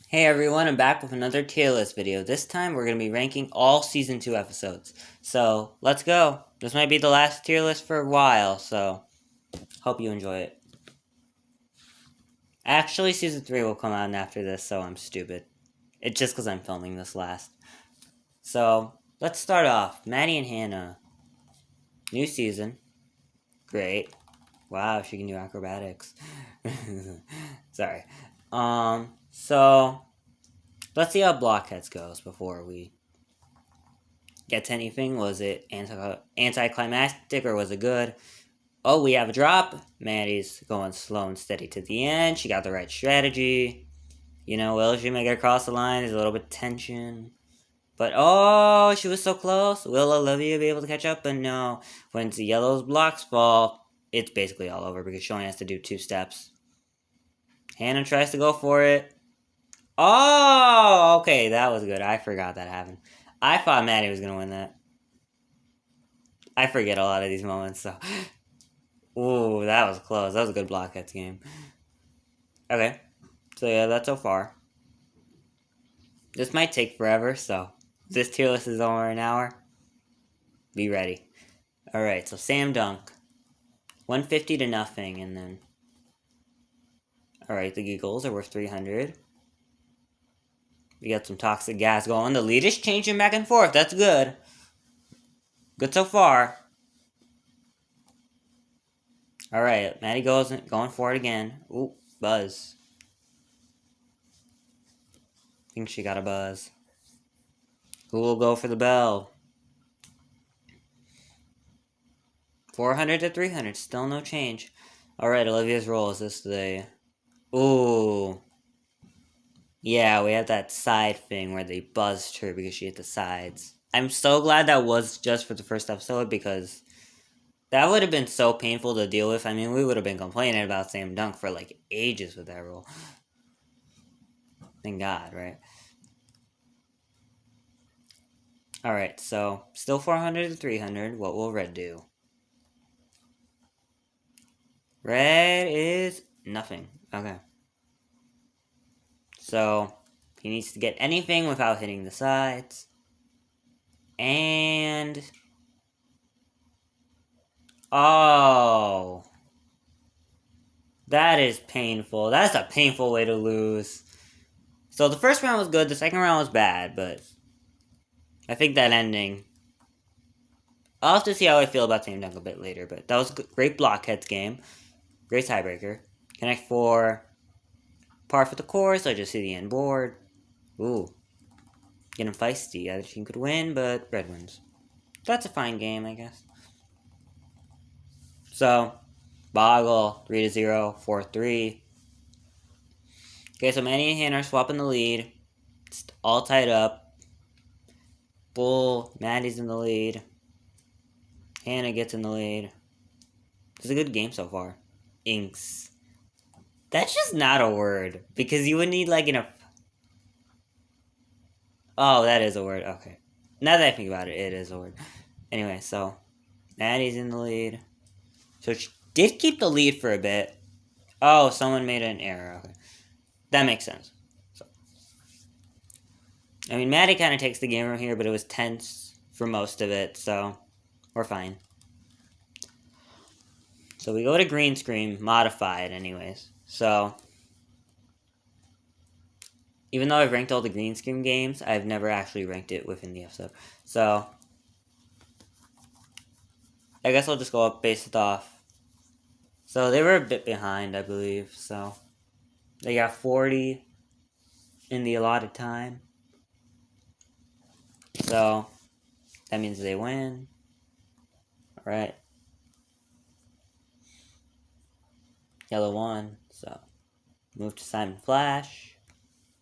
Hey everyone, I'm back with another tier list video. This time we're going to be ranking all Season 2 episodes. So, let's go. This might be the last tier list for a while, so hope you enjoy it. Actually, Season 3 will come out after this, so I'm stupid. It's just because I'm filming this last. So, let's start off. Maddie and Hannah. New season. Great. Wow, she can do acrobatics. Sorry. So let's see how Blockheads goes before we get to anything. Was it anticlimactic or was it good? Oh, we have a drop. Maddie's going slow and steady to the end. She got the right strategy. Will she make it across the line? There's a little bit of tension. But oh, she was so close. Will Olivia be able to catch up? But no. When the yellow's blocks fall, it's basically all over because she only has to do 2 steps. Hannah tries to go for it. Oh, okay, that was good. I forgot that happened. I thought Maddie was going to win that. I forget a lot of these moments, so. Ooh, that was close. That was a good Blockheads game. Okay, so yeah, that's so far. This might take forever, so this tier list is over an hour. Be ready. Alright, so Sam Dunk. 150 to nothing, and then. Alright, the Giggles are worth 300. We got some toxic gas going. The lead is changing back and forth. That's good. Good so far. Alright, Maddie goes going for it again. Ooh, buzz. I think she got a buzz. Who will go for the bell? 400 to 300. Still no change. Alright, Olivia's roll. Is this the... Ooh. Yeah, we had that side thing where they buzzed her because she hit the sides. I'm so glad that was just for the first episode because that would have been so painful to deal with. I mean, we would have been complaining about Sam Dunk for like ages with that roll. Thank God, right? Alright, so still 400 to 300. What will Red do? Red is nothing. Okay. So he needs to get anything without hitting the sides. And... Oh. That is painful. That's a painful way to lose. So the first round was good. The second round was bad, but... I think that ending... I'll have to see how I feel about Sam Dunk a bit later, but that was a great Blockheads game. Great tiebreaker. Connect 4. Par for the course. I just see the end board. Ooh. Getting feisty. Other team could win, but Red wins. That's a fine game, I guess. So, Boggle, 3-0, 4-3. Okay, so Manny and Hannah are swapping the lead. It's all tied up. Bull, Maddie's in the lead. Hannah gets in the lead. It's a good game so far. Inks. That's just not a word. Because you would need like Oh, that is a word. Okay. Now that I think about it, it is a word. Anyway, so Maddie's in the lead. So she did keep the lead for a bit. Oh, someone made an error. Okay. That makes sense. So, I mean, Maddie kind of takes the game from here, but it was tense for most of it, so we're fine. So we go to green screen, modified anyways. So, even though I've ranked all the green screen games, I've never actually ranked it within the episode. So, I guess I'll just go up based off. So they were a bit behind, I believe, so they got 40 in the allotted time. So, that means they win. Alright. Yellow won, so move to Simon Flash.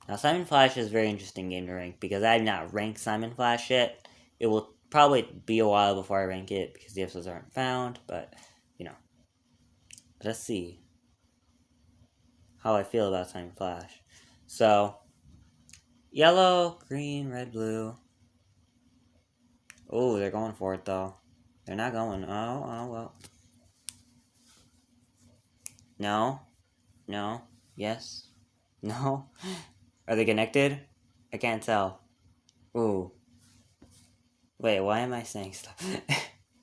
Now, Simon Flash is a very interesting game to rank because I have not ranked Simon Flash yet. It will probably be a while before I rank it because the episodes aren't found, but, let's see how I feel about Simon Flash. So, yellow, green, red, blue. Oh, they're going for it, though. They're not going. Oh, well. No. No. Yes. No. Are they connected? I can't tell. Ooh. Wait, why am I saying stuff?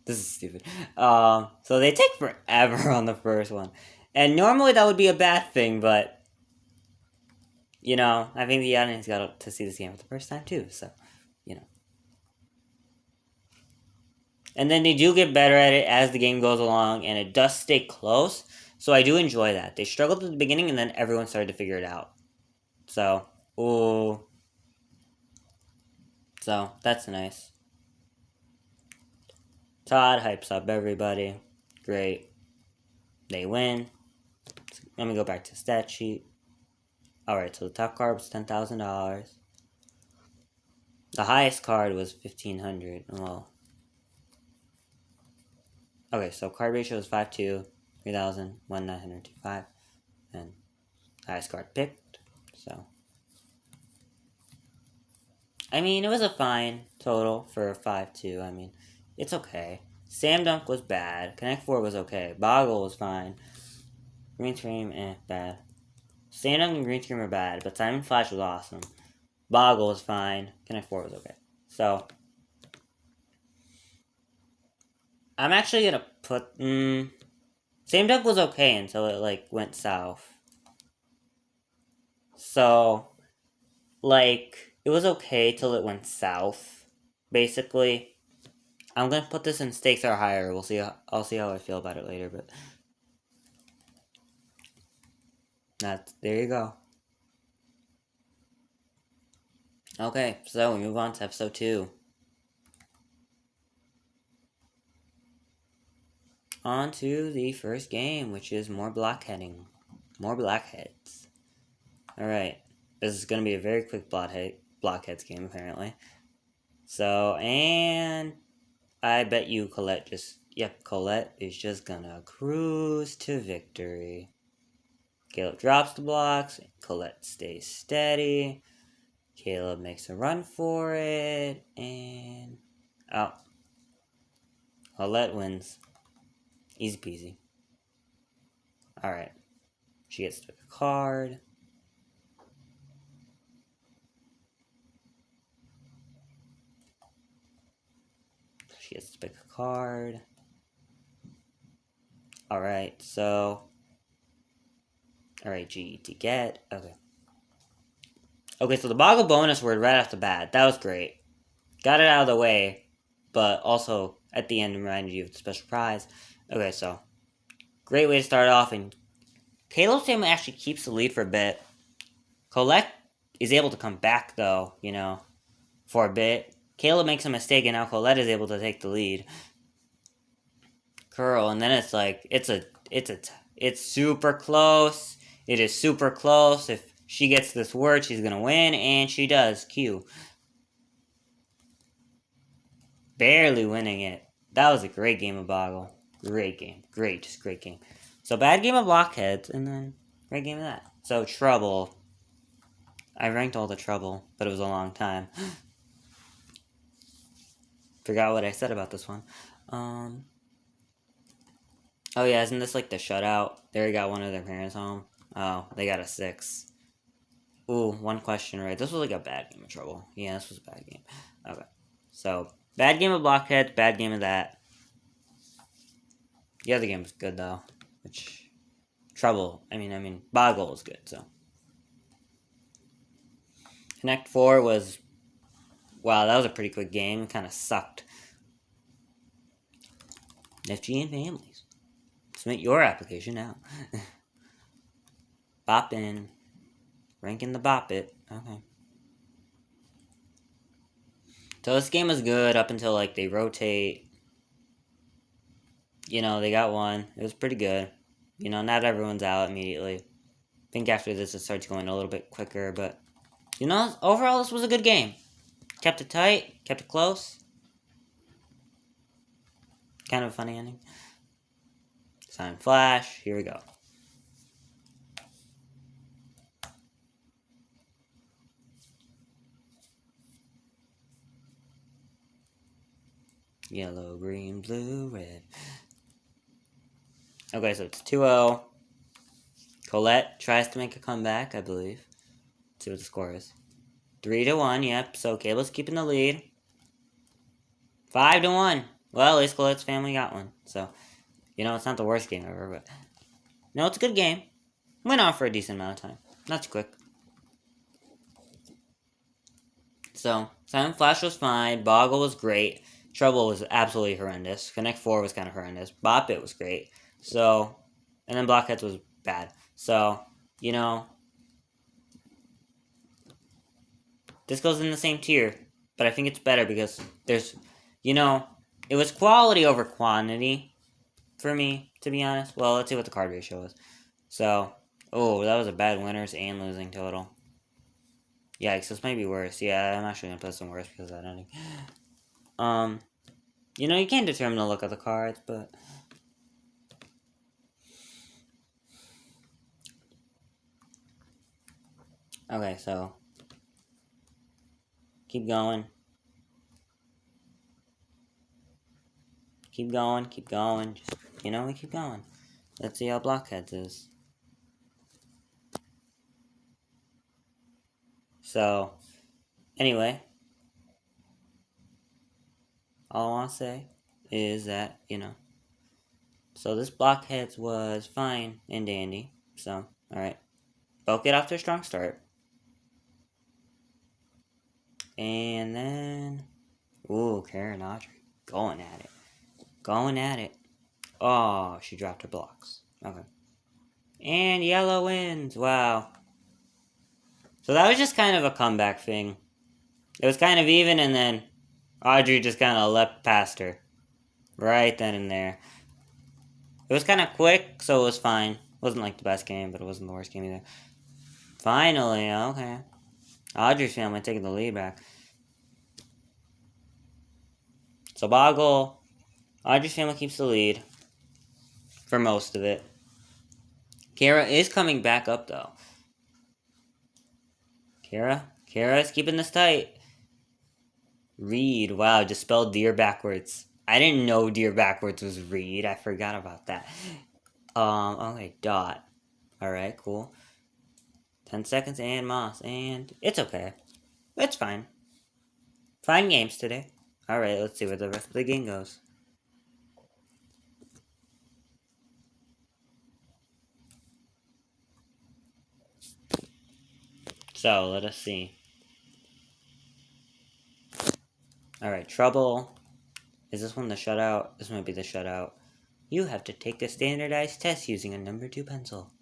This is stupid. So they take forever on the first one. And normally that would be a bad thing, but you know, I think the audience got to see this game for the first time too, so you know. And then they do get better at it as the game goes along, and it does stay close. So I do enjoy that. They struggled at the beginning, and then everyone started to figure it out. So, ooh. So, that's nice. Todd hypes up everybody. Great. They win. Let me go back to the stat sheet. Alright, so the top card was $10,000. The highest card was $1,500. Well, okay, so card ratio was 5-2, 3,000, 1,925, and highest card picked. So, I mean, it was a fine total for a 5-2. I mean, it's okay. Sam Dunk was bad. Connect 4 was okay. Boggle was fine. Green Scream, bad. Sam Dunk and Green Scream were bad, but Simon Flash was awesome. Boggle was fine. Connect 4 was okay. So, I'm actually gonna put... Sam Dunk was okay until it, like, went south. So, like, it was okay till it went south, basically. I'm gonna put this in stakes are higher. We'll see. I'll see how I feel about it later, but there you go. Okay, so we move on to episode 2. On to the first game, which is more blockheading. More blockheads. Alright. This is gonna be a very quick blockheads game, apparently. So, and I bet you Colette Colette is just gonna cruise to victory. Caleb drops the blocks. Colette stays steady. Caleb makes a run for it. And... oh. Colette wins. Easy peasy. Alright. She gets to pick a card. She gets to pick a card. Alright, so... alright, G to get. Okay. Okay, so the Boggle bonus word right off the bat. That was great. Got it out of the way, but also at the end reminded you of the special prize. Okay, so great way to start off, and Caleb's family actually keeps the lead for a bit. Colette is able to come back though, you know, for a bit. Caleb makes a mistake, and now Colette is able to take the lead. Curl, and then it's like it's super close. It is super close. If she gets this word, she's gonna win, and she does. Q. Barely winning it. That was a great game of Boggle. Great game. Just great game. So bad game of Blockheads, and then great game of that. So Trouble. I ranked all the Trouble, but it was a long time. Forgot what I said about this one. Oh yeah, isn't this like the shutout? They already got one of their parents home. Oh, they got a 6. Ooh, one question right. This was like a bad game of Trouble. Yeah, this was a bad game. Okay. So, bad game of Blockhead, bad game of that. The other game was good though. Which Trouble. I mean Boggle was good, so. Connect 4 was wow, that was a pretty quick game. Kinda sucked. FG and families. Submit your application now. Bop in. Ranking the bop it. Okay. So this game was good up until like they rotate. You know, they got one. It was pretty good. You know, not everyone's out immediately. I think after this it starts going a little bit quicker, but you know, overall this was a good game. Kept it tight, kept it close. Kind of a funny ending. Sign Flash, here we go. Yellow, green, blue, red. Okay, so it's 2-0. Colette tries to make a comeback, I believe. see what the score is. 3-1, yep. So Caleb's keeping the lead. 5-1. Well, at least Colette's family got one. So, it's not the worst game ever, but no, it's a good game. Went on for a decent amount of time. Not too quick. So, Silent Flash was fine. Boggle was great. Trouble was absolutely horrendous. Connect 4 was kind of horrendous. Bop It was great. So, and then Blockheads was bad. So, this goes in the same tier. But I think it's better because there's, it was quality over quantity for me, to be honest. Well, let's see what the card ratio was. So, that was a bad winners and losing total. Yikes, this might be worse. Yeah, I'm actually going to put some worse because of that ending. You can't determine the look of the cards, but... Okay, so... Keep going. Keep going. Just, we keep going. Let's see how Blockheads is. So, anyway... All I want to say is that, So this Blockheads was fine and dandy. So, alright. Both get off to a strong start. And then... Karen Audrey. Going at it. Oh, she dropped her blocks. Okay. And yellow wins. Wow. So that was just kind of a comeback thing. It was kind of even, and then Audrey just kind of leapt past her. Right then and there. It was kind of quick, so it was fine. Wasn't like the best game, but it wasn't the worst game either. Finally, okay. Audrey's family taking the lead back. So Boggle, Audrey's family keeps the lead for most of it. Kara is coming back up, though. Kara is keeping this tight. Reed, wow, just spelled deer backwards. I didn't know deer backwards was Reed. I forgot about that. Okay, Dot. Alright, cool. 10 seconds and Moss, and it's okay. It's fine. Fine games today. Alright, let's see where the rest of the game goes. So, let us see. Alright, Trouble. Is this one the shutout? This might be the shutout. You have to take a standardized test using a number 2 pencil.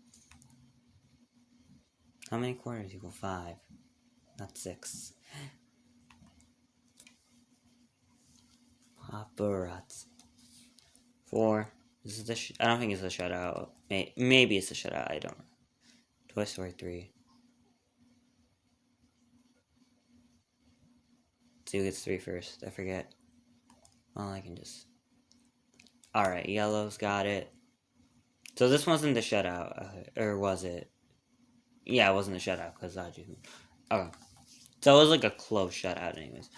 How many quarters equal 5? Not 6. Paparazzi. 4. This is the I don't think it's a shutout. Maybe it's a shutout. I don't know. Toy Story 3. Let's see who gets 3 first. I forget. Well, I can just... Alright, Yellow's got it. So this wasn't the shutout. Or was it? Yeah, it wasn't a shutout because Audrey... Okay. So it was like a close shutout anyways.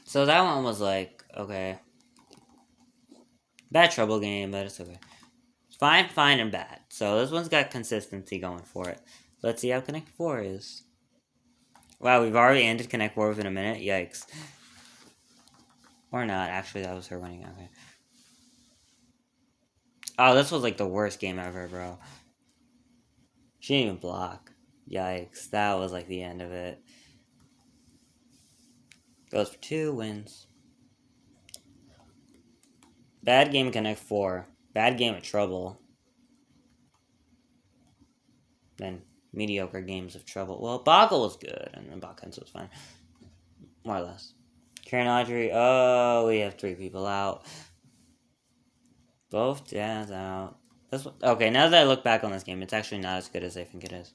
So that one was like, okay. Bad Trouble game, but it's okay. Fine, and bad. So this one's got consistency going for it. Let's see how Connect 4 is. Wow, we've already ended Connect 4 within a minute. Yikes. Or not. Actually, that was her winning. Okay. Oh, this was like the worst game ever, bro. She didn't even block. Yikes. That was like the end of it. Goes for 2 wins. Bad game Connect 4. Bad game of Trouble. Then mediocre games of Trouble. Well, Boggle was good, and then Boggle was fine. More or less. Karen Audrey. Oh, we have 3 people out. Both dads out. Okay, now that I look back on this game, it's actually not as good as I think it is.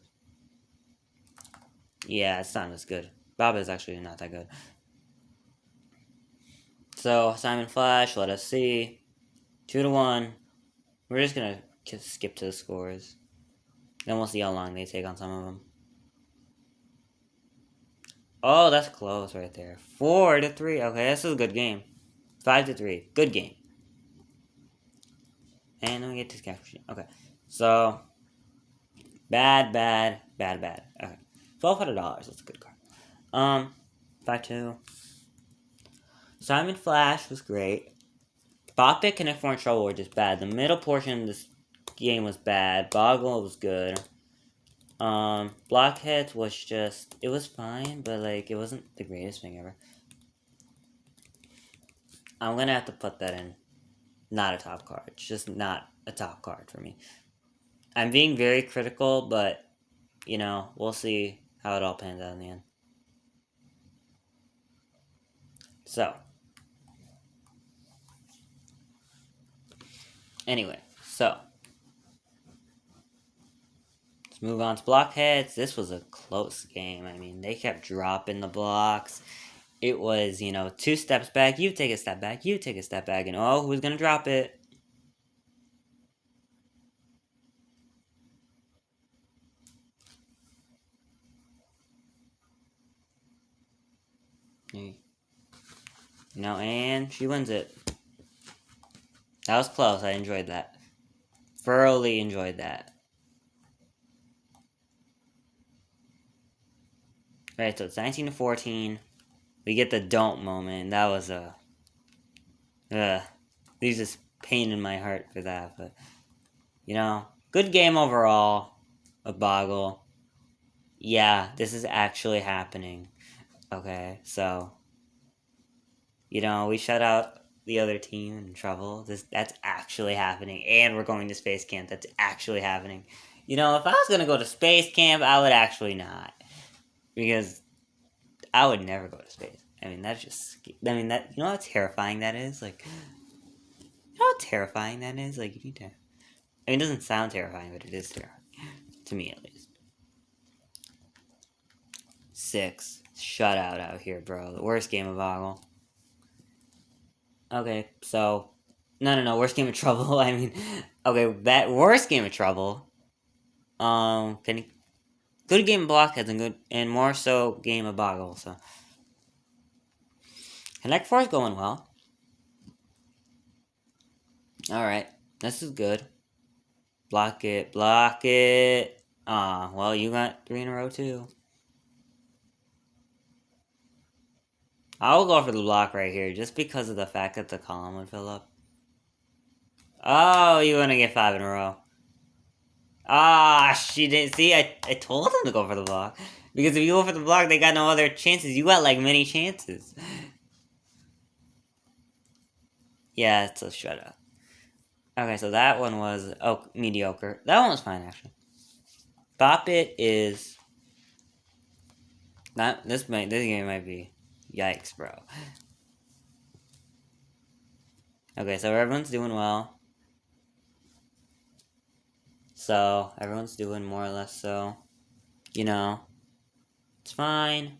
Yeah, it's not as good. Bob is actually not that good. So, Simon Flash, let us see. 2-1. We're just gonna skip to the scores. Then we'll see how long they take on some of them. Oh, that's close right there. 4-3. Okay, this is a good game. 5-3. Good game. And then we get to capture. Okay. So, bad Bad. Okay. $1,200. That's a good card. 5-2. Simon Flash was great. Bop It, Connect 4, and Trouble were just bad. The middle portion of this game was bad. Boggle was good. Blockheads was just, it was fine, but like it wasn't the greatest thing ever. I'm gonna have to put that in. Not a top card. It's just not a top card for me. I'm being very critical, but we'll see how it all pans out in the end. So, anyway, let's move on to Blockheads. This was a close game. I mean, they kept dropping the blocks. It was, 2 steps back, you take a step back, you take a step back, and oh, who's gonna drop it? And she wins it. That was close. I enjoyed that. Thoroughly enjoyed that. Right, so it's 19-14. We get the don't moment. That was there's just pain in my heart for that. But, good game overall. A Boggle. Yeah, this is actually happening. Okay, so, we shut out the other team in trouble. That's actually happening. And we're going to space camp. That's actually happening. If I was going to go to space camp, I would actually not. Because I would never go to space. I mean, that's just... I mean, that... You know how terrifying that is? Like... You know how terrifying that is? Like, you need to... I mean, it doesn't sound terrifying, but it is terrifying. To me, at least. 6. Shutout out here, bro. The worst game of Boggle. Okay, so... No. Worst game of Trouble. I mean... Okay, that worst game of Trouble. Good game of Blockheads and more so game of Boggle, so... Connect 4 is going well. Alright, this is good. Block it. Well, you got 3 in a row, too. I'll go for the block right here, just because of the fact that the column would fill up. Oh, you're gonna get 5 in a row. She didn't see. I told him to go for the block. Because if you go for the block, they got no other chances. You got, like, many chances. Yeah, it's a shutout. Okay, so that one was mediocre. That one was fine, actually. Bop It is... This game might be... Yikes, bro. Okay, so everyone's doing well. So, everyone's doing more or less so. It's fine.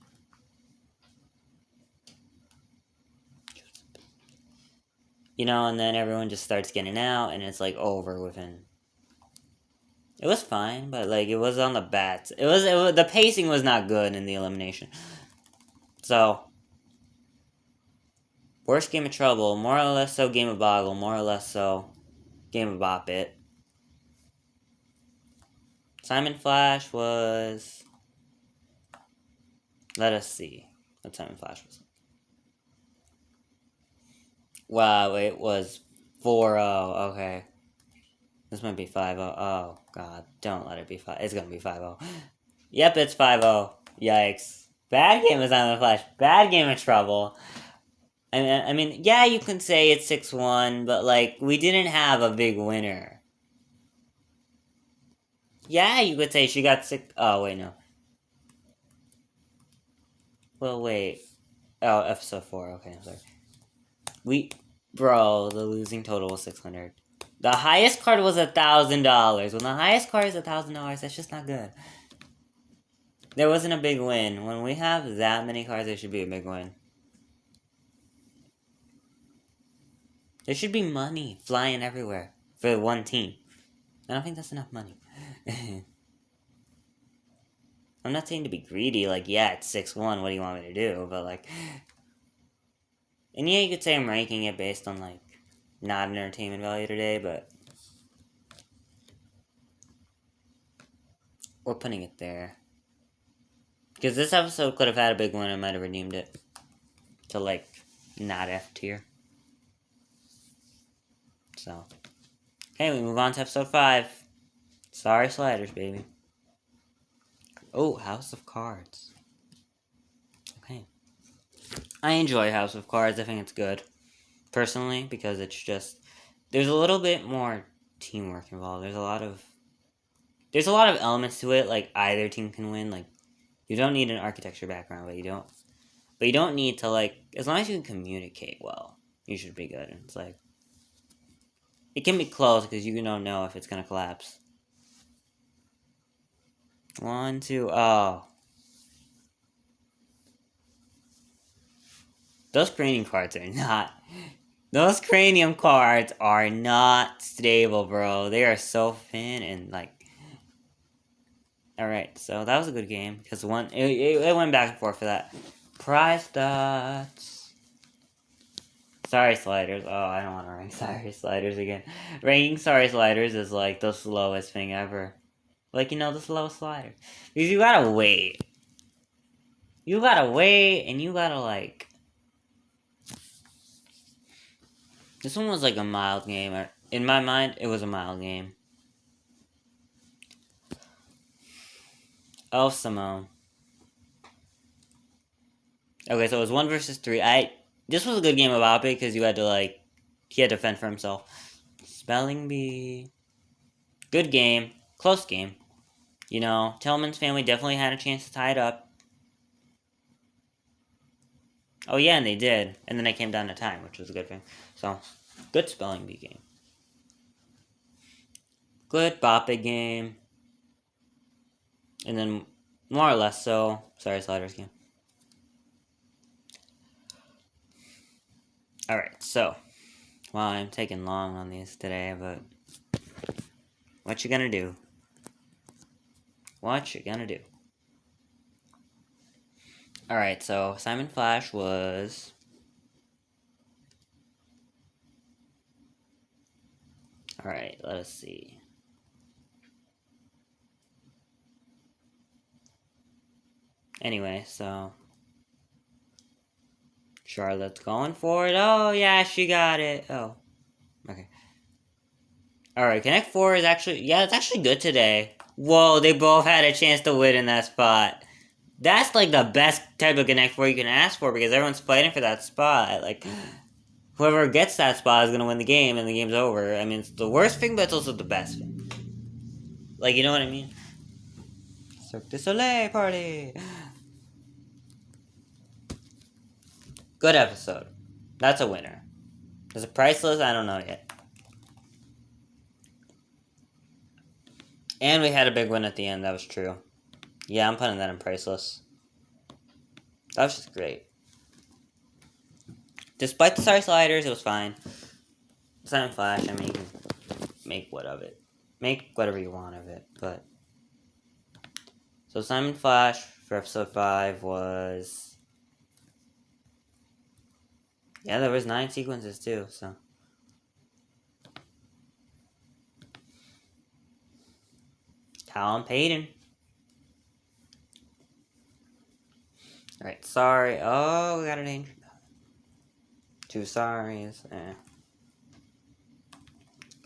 And then everyone just starts getting out, and it's, like, over within... It was fine, but, like, it was on the bats. It was the pacing was not good in the elimination. So... Worst game of Trouble, more or less so game of Boggle, more or less so game of Bop It. Simon Flash was... Let us see what Simon Flash was. Wow, it was 4-0. Okay. This might be 5-0. Oh, God. Don't let it be 5. It's going to be 5-0. Yep, it's 5-0. Yikes. Bad game of Simon Flash. Bad game of Trouble. I mean, yeah, you can say it's 6-1, but, like, we didn't have a big winner. Yeah, you could say she got 6... Oh, wait, no. Well, wait. Oh, episode 4. Okay, I'm sorry. Bro, the losing total was 600. The highest card was $1,000. When the highest card is $1,000, that's just not good. There wasn't a big win. When we have that many cards, there should be a big win. There should be money flying everywhere for one team. I don't think that's enough money. I'm not saying to be greedy, like, yeah, it's 6-1, what do you want me to do? But, like... And yeah, you could say I'm ranking it based on, like, not an entertainment value today, but... We're putting it there. Because this episode could have had a big one, I might have redeemed it to, like, not F tier. So. Okay, we move on to episode 5. Sorry Sliders, baby. Oh, House of Cards. Okay. I enjoy House of Cards. I think it's good. Personally, because it's just... There's a little bit more teamwork involved. There's a lot of elements to it, like either team can win. Like, you don't need an architecture background, but you don't need to, like, as long as you can communicate well, you should be good. And it's like, it can be close because you don't know if it's gonna collapse. 1, 2, oh. Those cranium cards are not... Those cranium cards are not stable, bro. They are so thin and, like... Alright, so that was a good game. Because it went back and forth for that. Prize dots. Sorry Sliders. Oh, I don't want to rank Sorry Sliders again. Ranking Sorry Sliders is, like, the slowest thing ever. Like, the slowest slider. Because you gotta wait. You gotta wait, and you gotta, like... This one was like a mild game. In my mind, it was a mild game. Oh, Simone. Okay, so it was 1 versus 3. This was a good game about it because you had to, like... He had to fend for himself. Spelling Bee. Good game. Close game. Tillman's family definitely had a chance to tie it up. Oh, yeah, and they did. And then it came down to time, which was a good thing. So... Good Spelling Bee game. Good Boppet game. And then, more or less so, Sorry Sliders game. Alright, so. Well, I'm taking long on these today, but. What you gonna do? What you gonna do? Alright, so Simon Flash was. Alright, let us see. Anyway, so. Charlotte's going for it. Oh, yeah, she got it. Oh. Okay. Alright, Connect 4 is actually. Yeah, it's actually good today. Whoa, they both had a chance to win in that spot. That's like the best type of Connect 4 you can ask for because everyone's fighting for that spot. Like. Whoever gets that spot is going to win the game, and the game's over. I mean, it's the worst thing, but it's also the best thing. Like, you know what I mean? Cirque du Soleil party! Good episode. That's a winner. Is it priceless? I don't know yet. And we had a big win at the end, that was true. Yeah, I'm putting that in priceless. That was just great. Despite the Sorry Sliders, it was fine. Simon Flash, I mean, you can make what of it. Make whatever you want of it, but... So Simon Flash for episode 5 was... Yeah, there was 9 sequences too, so... Callum Payton. Alright, sorry. Oh, we got a danger. 2 sorries.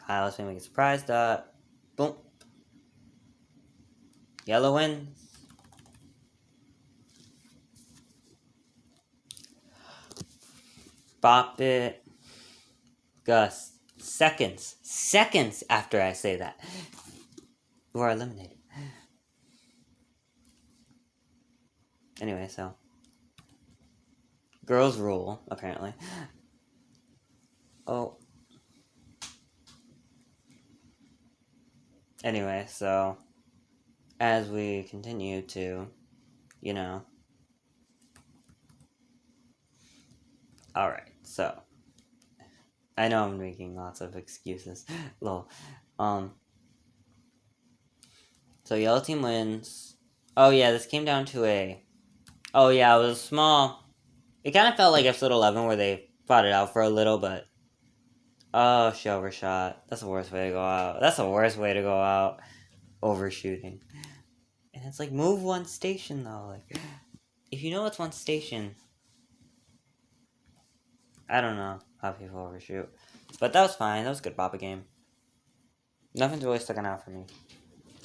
Kyle's family gets surprised up. Boom. Yellow wins. Bop it. Gus. Seconds after I say that. You are eliminated. Anyway, so. Girls rule, apparently. Oh. Anyway, so. As we continue to, Alright, so. I know I'm making lots of excuses. Lol. So yellow team wins. Oh yeah, this came down to a... Oh yeah, it was small. It kind of felt like episode 11 where they fought it out for a little, but... Oh, she overshot. That's the worst way to go out. Overshooting. It's like, move one station, though. Like, if you know it's one station... I don't know how people overshoot. But that was fine. That was a good Boppa game. Nothing's really sticking out for me.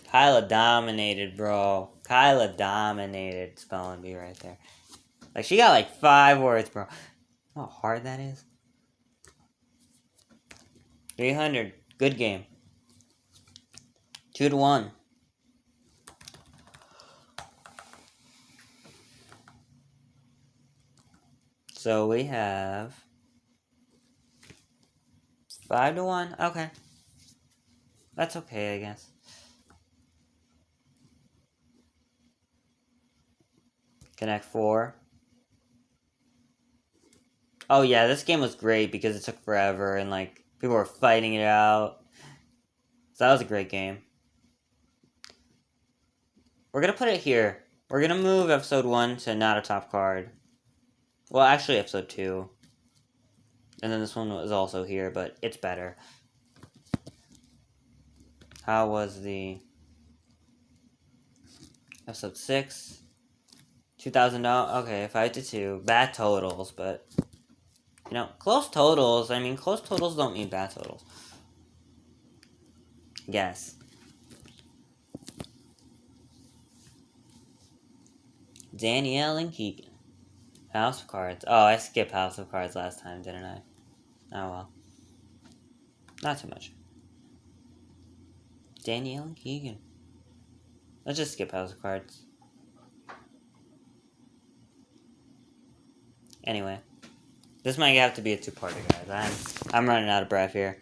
Kyla dominated, bro. Kyla dominated Spelling Bee right there. Like, she got like 5 words, bro. You know how hard that is? 300. Good game. 2-1. So we have 5-1. Okay. That's okay, I guess. Connect 4. Oh yeah, this game was great because it took forever and like people were fighting it out. So that was a great game. We're gonna put it here. We're gonna move episode 1 to not a top card. Well, actually episode 2. And then this one was also here, but it's better. How was the episode 6? $2,000. Okay, 5-2. Bad totals, but you know, close totals. I mean, close totals don't mean bad totals. Yes. Danielle and Keegan. House of Cards. Oh, I skipped House of Cards last time, didn't I? Oh well. Not too much. Danielle and Keegan. Let's just skip House of Cards. Anyway. This might have to be a 2-parter, guys. I'm running out of breath here.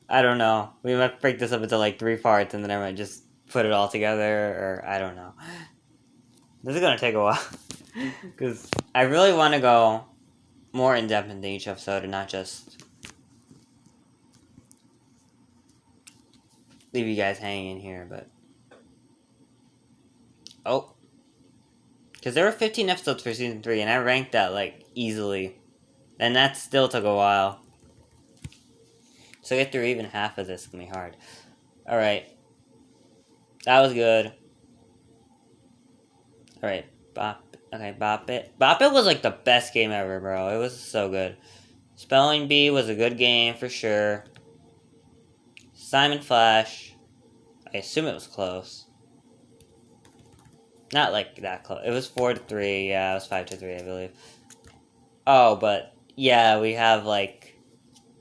I don't know. We might break this up into like 3 parts and then I might just put it all together, or I don't know. This is gonna take a while. Because I really want to go more in depth into each episode and not just leave you guys hanging here, but... Oh. Because there were 15 episodes for Season 3, and I ranked that, like, easily. And that still took a while. So get through even half of this is going to be hard. Alright. That was good. Alright. Bop It. Bop It was, like, the best game ever, bro. It was so good. Spelling Bee was a good game, for sure. Simon Flash. I assume it was close. Not like that close. It was 4-3. Yeah, it was 5-3, I believe. Oh, but yeah, we have like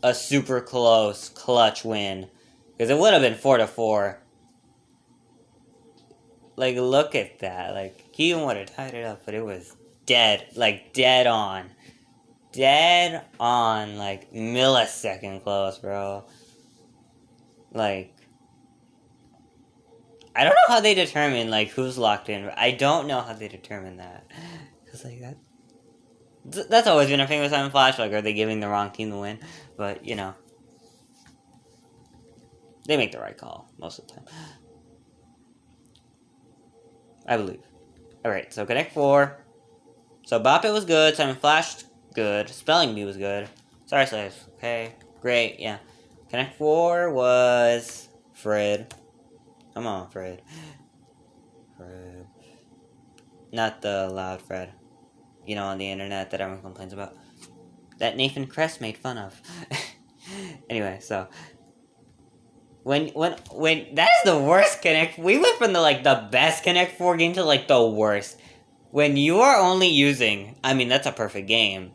a super close clutch win because it would have been 4-4. Like, look at that. Like, he even would have tied it up, but it was dead. Like, dead on. Dead on. Like, millisecond close, bro. Like, I don't know how they determine, like, who's locked in. I don't know how they determine that. Because, like, that's always been a thing with Simon Flash. Like, are they giving the wrong team the win? But, you know. They make the right call most of the time. I believe. Alright, so Connect 4. So Bop It was good. Simon Flash, good. Spelling Bee was good. Sorry, Slaves. Okay. Great, yeah. Connect 4 was Fred. Come on, Fred. Fred. Not the loud Fred. You know, on the internet that everyone complains about. That Nathan Kress made fun of. Anyway, so... When that is the worst Connect... We went from the best Connect 4 game to, like, the worst. When you are only using... I mean, that's a perfect game.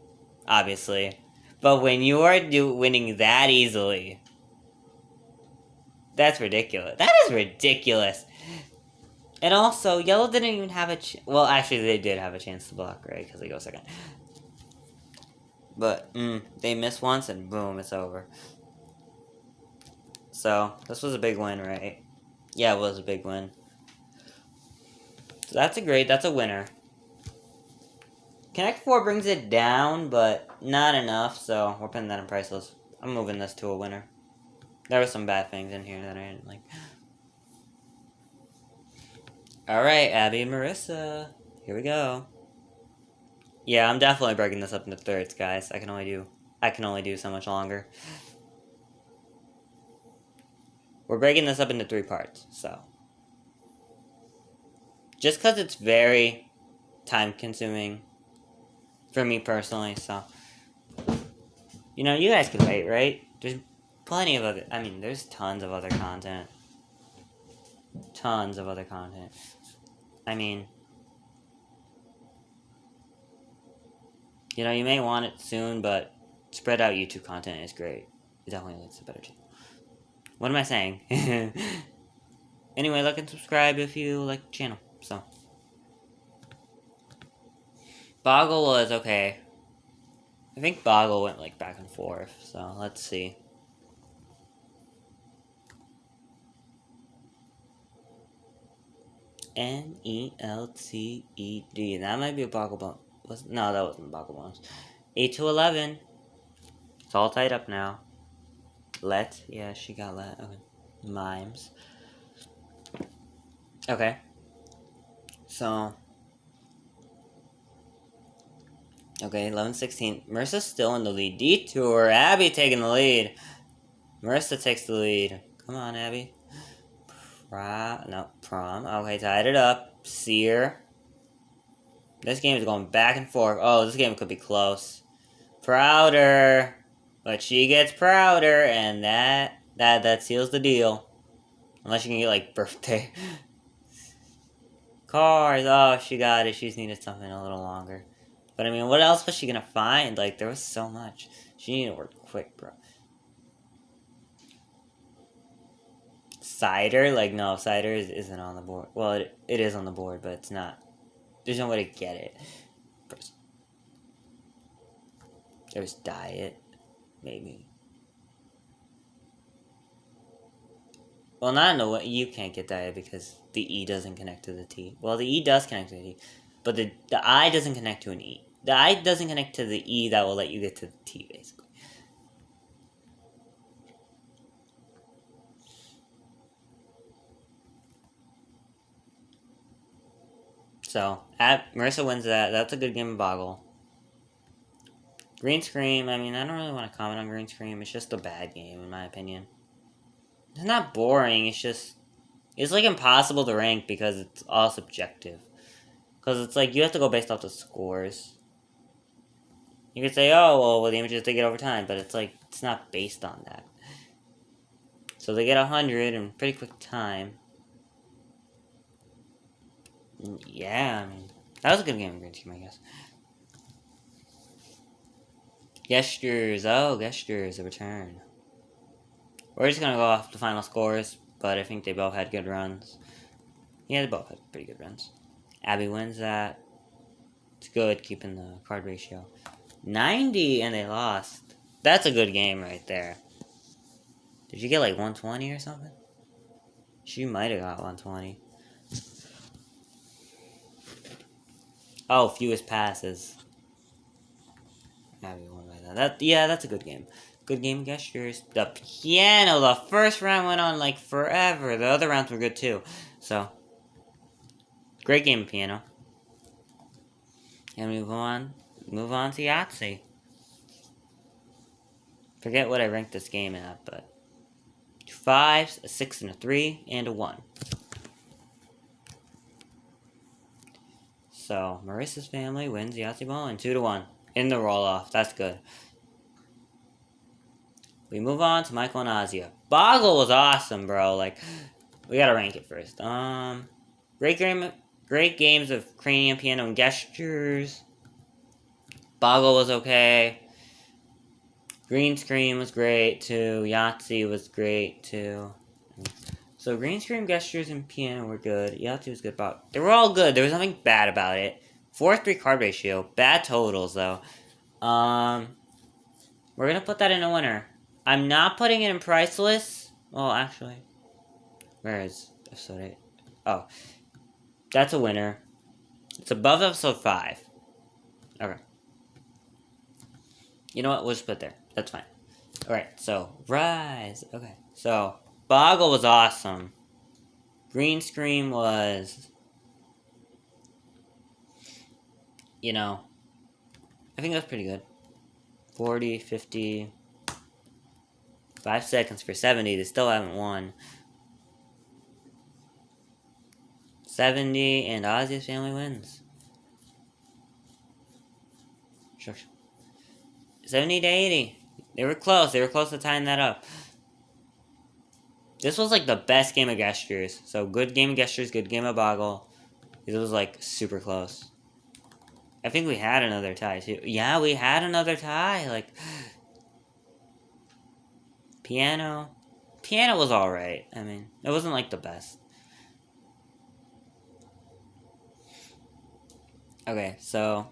Obviously. But when you are winning that easily... That's ridiculous. That is ridiculous. And also, Yellow didn't even have a well, actually, they did have a chance to block, right? Because they go second. But, they miss once, and boom, it's over. So, this was a big win, right? Yeah, it was a big win. So that's a winner. Connect 4 brings it down, but not enough, so we're putting that in priceless. I'm moving this to a winner. There were some bad things in here that I didn't like. Alright, Abby and Marissa. Here we go. Yeah, I'm definitely breaking this up into thirds, guys. I can only do so much longer. We're breaking this up into 3 parts, so. Just because it's very time consuming for me personally, so. You know, you guys can wait, right? There's plenty of other, I mean, there's tons of other content. Tons of other content. I mean, you know, you may want it soon, but spread out YouTube content is great. It definitely leads to better channel. What am I saying? Anyway, like and subscribe if you like the channel. So, Boggle was okay. I think Boggle went like back and forth. So let's see. Nelted. That might be a Boggle Bone. No, that wasn't Boggle Bones. 8 to 11. It's all tied up now. Yeah, she got let. Okay. Mimes. Okay. So. Okay, 11-16. Marissa's still in the lead. Detour. Abby taking the lead. Marissa takes the lead. Come on, Abby. Prom. Okay, tied it up. Sear. This game is going back and forth. Oh, this game could be close. Prouder. But she gets prouder, and that seals the deal. Unless you can get, like, birthday. Cars. Oh, she got it. She just needed something a little longer. But, I mean, what else was she gonna find? Like, there was so much. She needed to work quick, bro. Cider? Like, no, cider isn't on the board. Well, it is on the board, but it's not. There's no way to get it. There's diet. Maybe. Well, not in the way. You can't get diet because the E doesn't connect to the T. Well, the E does connect to the T. But the I doesn't connect to an E. The I doesn't connect to the E that will let you get to the T, basically. So, Marissa wins that. That's a good game of Boggle. Green Scream, I mean, I don't really want to comment on Green Scream. It's just a bad game, in my opinion. It's not boring, it's just... It's, like, impossible to rank because it's all subjective. Because it's like, you have to go based off the scores. You could say, oh, well, the images, they get over time. But it's like, it's not based on that. So they get 100 in pretty quick time. Yeah, I mean, that was a good game of Green Scream, I guess. Gestures. Oh, Gestures, a return. We're just going to go off the final scores, but I think they both had good runs. Yeah, they both had pretty good runs. Abby wins that. It's good, keeping the card ratio. 90, and they lost. That's a good game right there. Did you get like 120 or something? She might have got 120. Oh, fewest passes. Abby won by that. Yeah, that's a good game. Good game, Gestures. The piano, the first round went on like forever. The other rounds were good too. So, great game of piano. And move on to Yahtzee. Forget what I ranked this game at, but 2 5s, a 6, and a 3, and a 1. So, Marissa's family wins the Yahtzee ball and 2-1 in the roll-off. That's good. We move on to Michael and Azia. Boggle was awesome, bro. Like, we gotta rank it first. Great games of Cranium, Piano, and Gestures. Boggle was okay. Green Screen was great, too. Yahtzee was great, too. So, Green Screen, Gestures, and Piano were good. Yahtzee was good. They were all good. There was nothing bad about it. 4-3 card ratio. Bad totals, though. We're gonna put that in a winner. I'm not putting it in Priceless. Well, actually. Where is episode 8? Oh. That's a winner. It's above episode 5. Okay. You know what? We'll just put it there. That's fine. Alright, so, Rise. Okay. So, Boggle was awesome. Green Scream was... You know... I think that's pretty good. 40, 50... 5 seconds for 70. They still haven't won. 70, and Ozzy's family wins. 70 to 80. They were close. They were close to tying that up. This was like the best game of gestures. So good game of gestures, good game of boggle. It was like super close. I think we had another tie too. Yeah, we had another tie. Like piano. Piano was alright. I mean, it wasn't like the best. Okay, so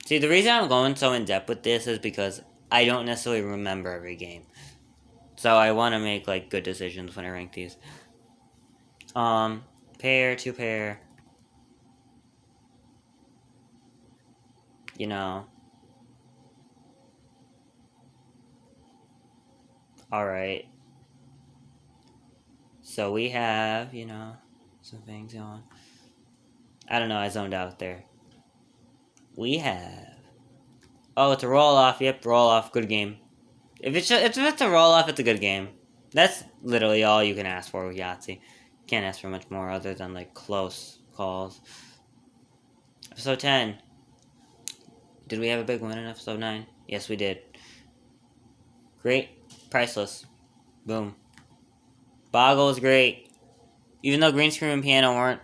see, the reason I'm going so in depth with this is because I don't necessarily remember every game. So I want to make like good decisions when I rank these. Pair, two pair. You know. Alright. So we have, you know, some things going. I don't know, I zoned out there. We have. Oh, it's a roll off. Yep, roll off. Good game. If it's a roll off, it's a good game. That's literally all you can ask for with Yahtzee. Can't ask for much more other than like close calls. Episode 10. Did we have a big win in episode 9? Yes, we did. Great. Priceless. Boom. Boggle was great. Even though green screen and piano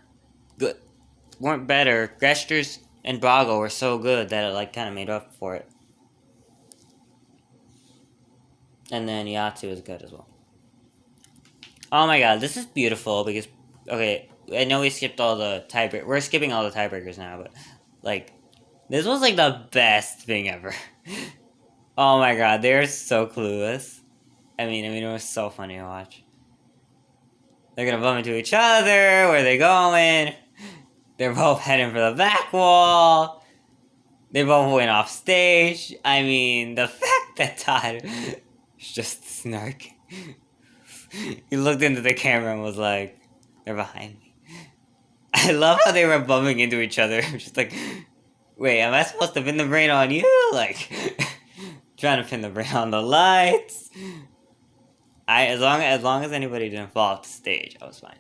weren't better, gestures and boggle were so good that it like kind of made up for it. And then Yahtzee was good as well. Oh my god, this is beautiful because, okay, I know we skipped all the tiebreakers. We're skipping all the tiebreakers now, but, like, this was, like, the best thing ever. Oh my god, they're so clueless. I mean, it was so funny to watch. They're gonna bump into each other. Where are they going? They're both heading for the back wall. They both went off stage. I mean, the fact that Todd was just snarking. He looked into the camera and was like, they're behind me. I love how they were bumping into each other. Just like, wait, am I supposed to pin the brain on you? Like, trying to pin the brain on the lights. As long as anybody didn't fall off the stage, I was fine.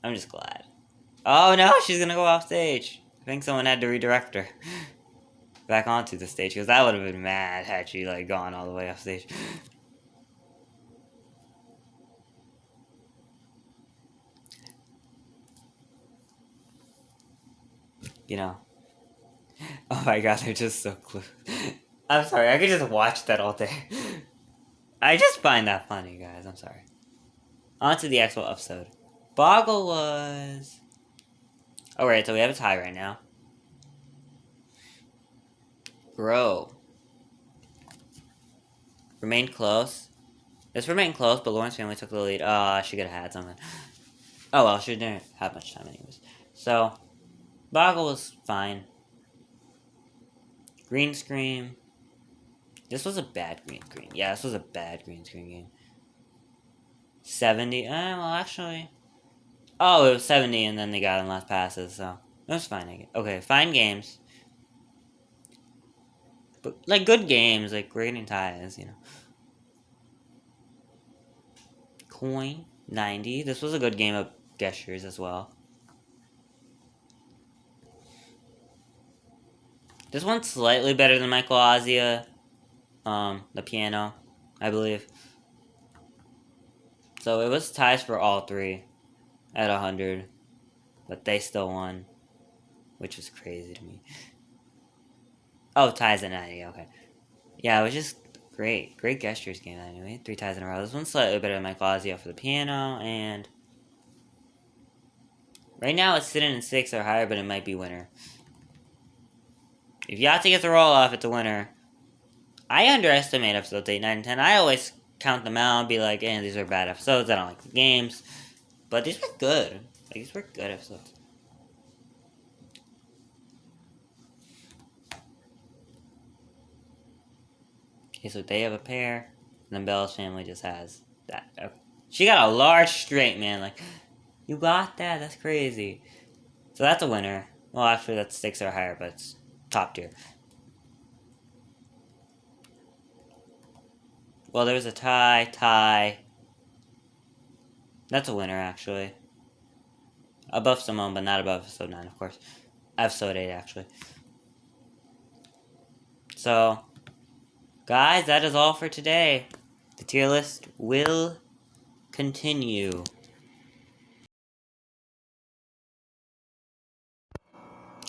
I'm just glad. Oh no, she's gonna go off stage. I think someone had to redirect her back onto the stage, because that would have been mad had she like gone all the way off stage. You know. Oh my god, they're just so clueless. I'm sorry, I could just watch that all day. I just find that funny, guys. I'm sorry. On to the actual episode. Boggle was... Alright, so we have a tie right now. Grow. Remained close. This remained close, but Lauren's family took the lead. Oh, she could have had something. Oh well, she didn't have much time anyways. So, Boggle was fine. Green screen. This was a bad green screen. Yeah, this was a bad green screen game. 70. Well, actually... Oh, it was 70, and then they got in last passes, so... It was fine, I guess. Okay, fine games. But, like, good games, like, grading ties, you know. Coin, 90. This was a good game of gestures as well. This one's slightly better than Michael Azia. The piano, I believe. So it was ties for all three at 100. But they still won, which was crazy to me. Oh, ties at 90, okay. Yeah, it was just great. Great gestures game anyway. 3 ties in a row. This one's slightly better than Michael Azia for the piano, and... Right now it's sitting in 6 or higher, but it might be winner. If Yahtzee gets a roll-off, it's a winner. I underestimate episodes 8, 9, and 10. I always count them out and be like, these are bad episodes. I don't like the games. But these were good. Like, these were good episodes. Okay, so they have a pair. And then Bella's family just has that. Okay. She got a large straight, man. Like, you got that? That's crazy. So that's a winner. Well, actually, that's 6 or higher, but it's top tier. Well, there's a tie. That's a winner, actually. Above Simone, but not above episode 9, of course. Episode 8, actually. So, guys, that is all for today. The tier list will continue.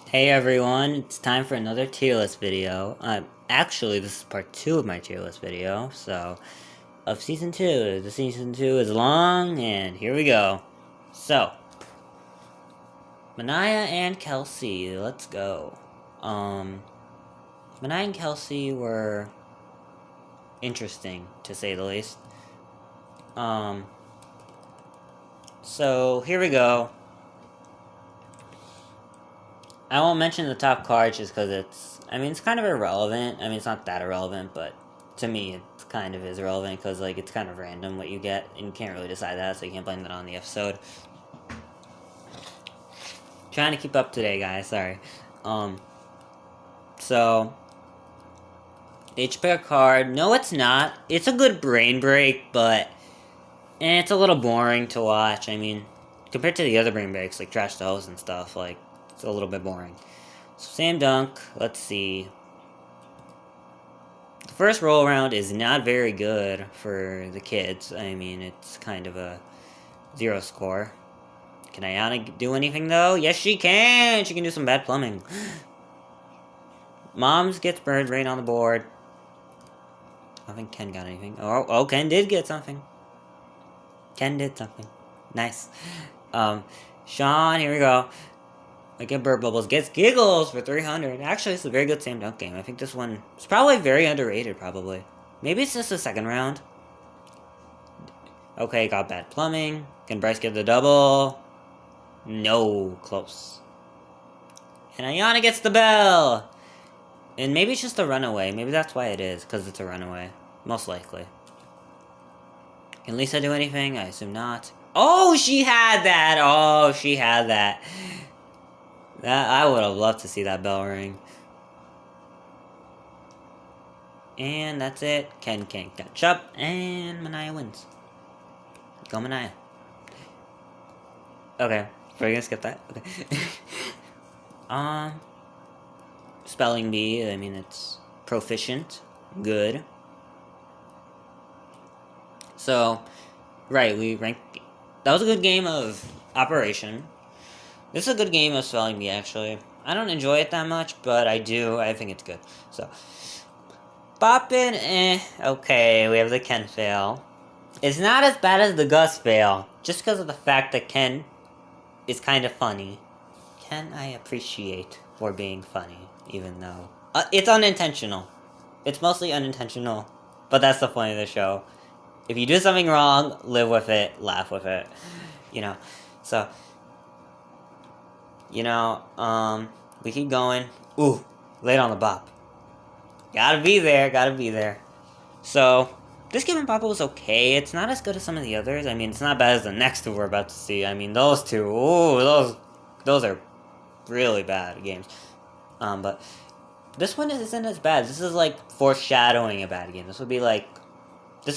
Hey everyone, it's time for another tier list video. Actually, this is part 2 of my tier list video, so, of season 2. The season 2 is long, and here we go. So, Manaya and Kelsey, let's go. Manaya and Kelsey were interesting, to say the least. So, here we go. I won't mention the top card just because it's kind of irrelevant. It's not that irrelevant, but to me, it kind of is irrelevant because, like, it's kind of random what you get, and you can't really decide that, so you can't blame that on the episode. Trying to keep up today, guys, sorry. So, each pick a card. No, it's not. It's a good brain break, but it's a little boring to watch. Compared to the other brain breaks, like Trash the Host and stuff, like, it's a little bit boring. So, Sam Dunk, let's see. The first roll around is not very good for the kids. It's kind of a 0 score. Can Ayana do anything, though? Yes, she can! She can do some bad plumbing. Moms gets Bird Rain on the board. I don't think Ken got anything. Oh, Ken did get something. Ken did something. Nice. Sean, here we go. Again, Bird Bubbles gets Giggles for 300. Actually, it's a very good Sam Dunk game. I think this one is probably very underrated, probably. Maybe it's just the second round. Okay, got bad plumbing. Can Bryce get the double? No, close. And Ayana gets the bell! And maybe it's just a runaway. Maybe that's why it is, because it's a runaway. Most likely. Can Lisa do anything? I assume not. Oh, she had that! Oh, she had that. I would have loved to see that bell ring. And that's it. Ken can't catch up, and Manaya wins. Go Manaya. Okay, we're gonna skip that. Okay. Spelling bee, it's proficient. Good. So, right, we ranked... That was a good game of Operation. This is a good game of Spelling Bee, actually. I don't enjoy it that much, but I do. I think it's good. So, Boppin', okay, we have the Ken fail. It's not as bad as the Gus fail, just because of the fact that Ken is kind of funny. Ken, I appreciate for being funny, even though... it's unintentional. It's mostly unintentional, but that's the point of the show. If you do something wrong, live with it, laugh with it, So, we keep going. Ooh, late on the bop. Gotta be there. So, this game in Papa was okay. It's not as good as some of the others. It's not bad as the next two we're about to see. Those two, ooh, those are really bad games. But this one isn't as bad. This is like foreshadowing a bad game. This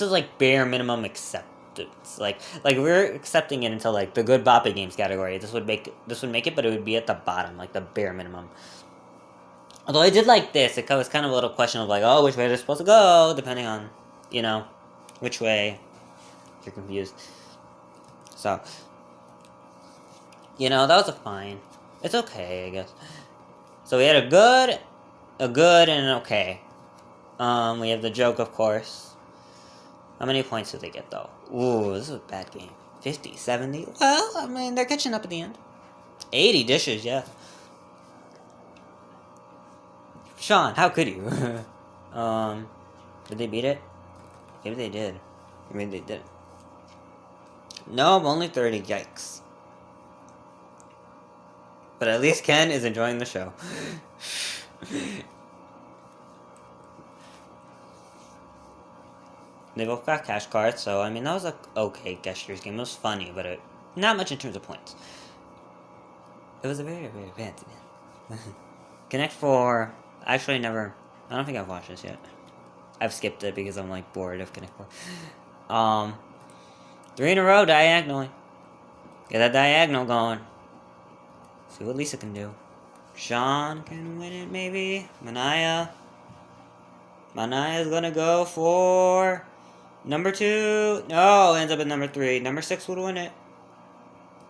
is like bare minimum acceptance. Like we're accepting it until like the good bopping games category. This would make it, but it would be at the bottom, like the bare minimum. Although I did like this, it was kind of a little question of like, oh, which way they're supposed to go, depending on, which way you're confused. So, that was a fine. It's okay, I guess. So we had a good, and an okay. We have the joke, of course. How many points did they get, though? Ooh, this is a bad game. 50, 70? Well, they're catching up at the end. 80 dishes, yeah. Sean, how could you? Did they beat it? Maybe they did. Maybe they didn't. Nope, only 30, yikes. But at least Ken is enjoying the show. They both got cash cards, so, that was a okay Gestures game. It was funny, but not much in terms of points. It was a very, very fancy game. Connect 4, actually I don't think I've watched this yet. I've skipped it because I'm, bored of Connect 4. 3 in a row, diagonally. Get that diagonal going. See what Lisa can do. Sean can win it, maybe? Manaya's gonna go for number 2. No, ends up at number 3. Number 6 would win it.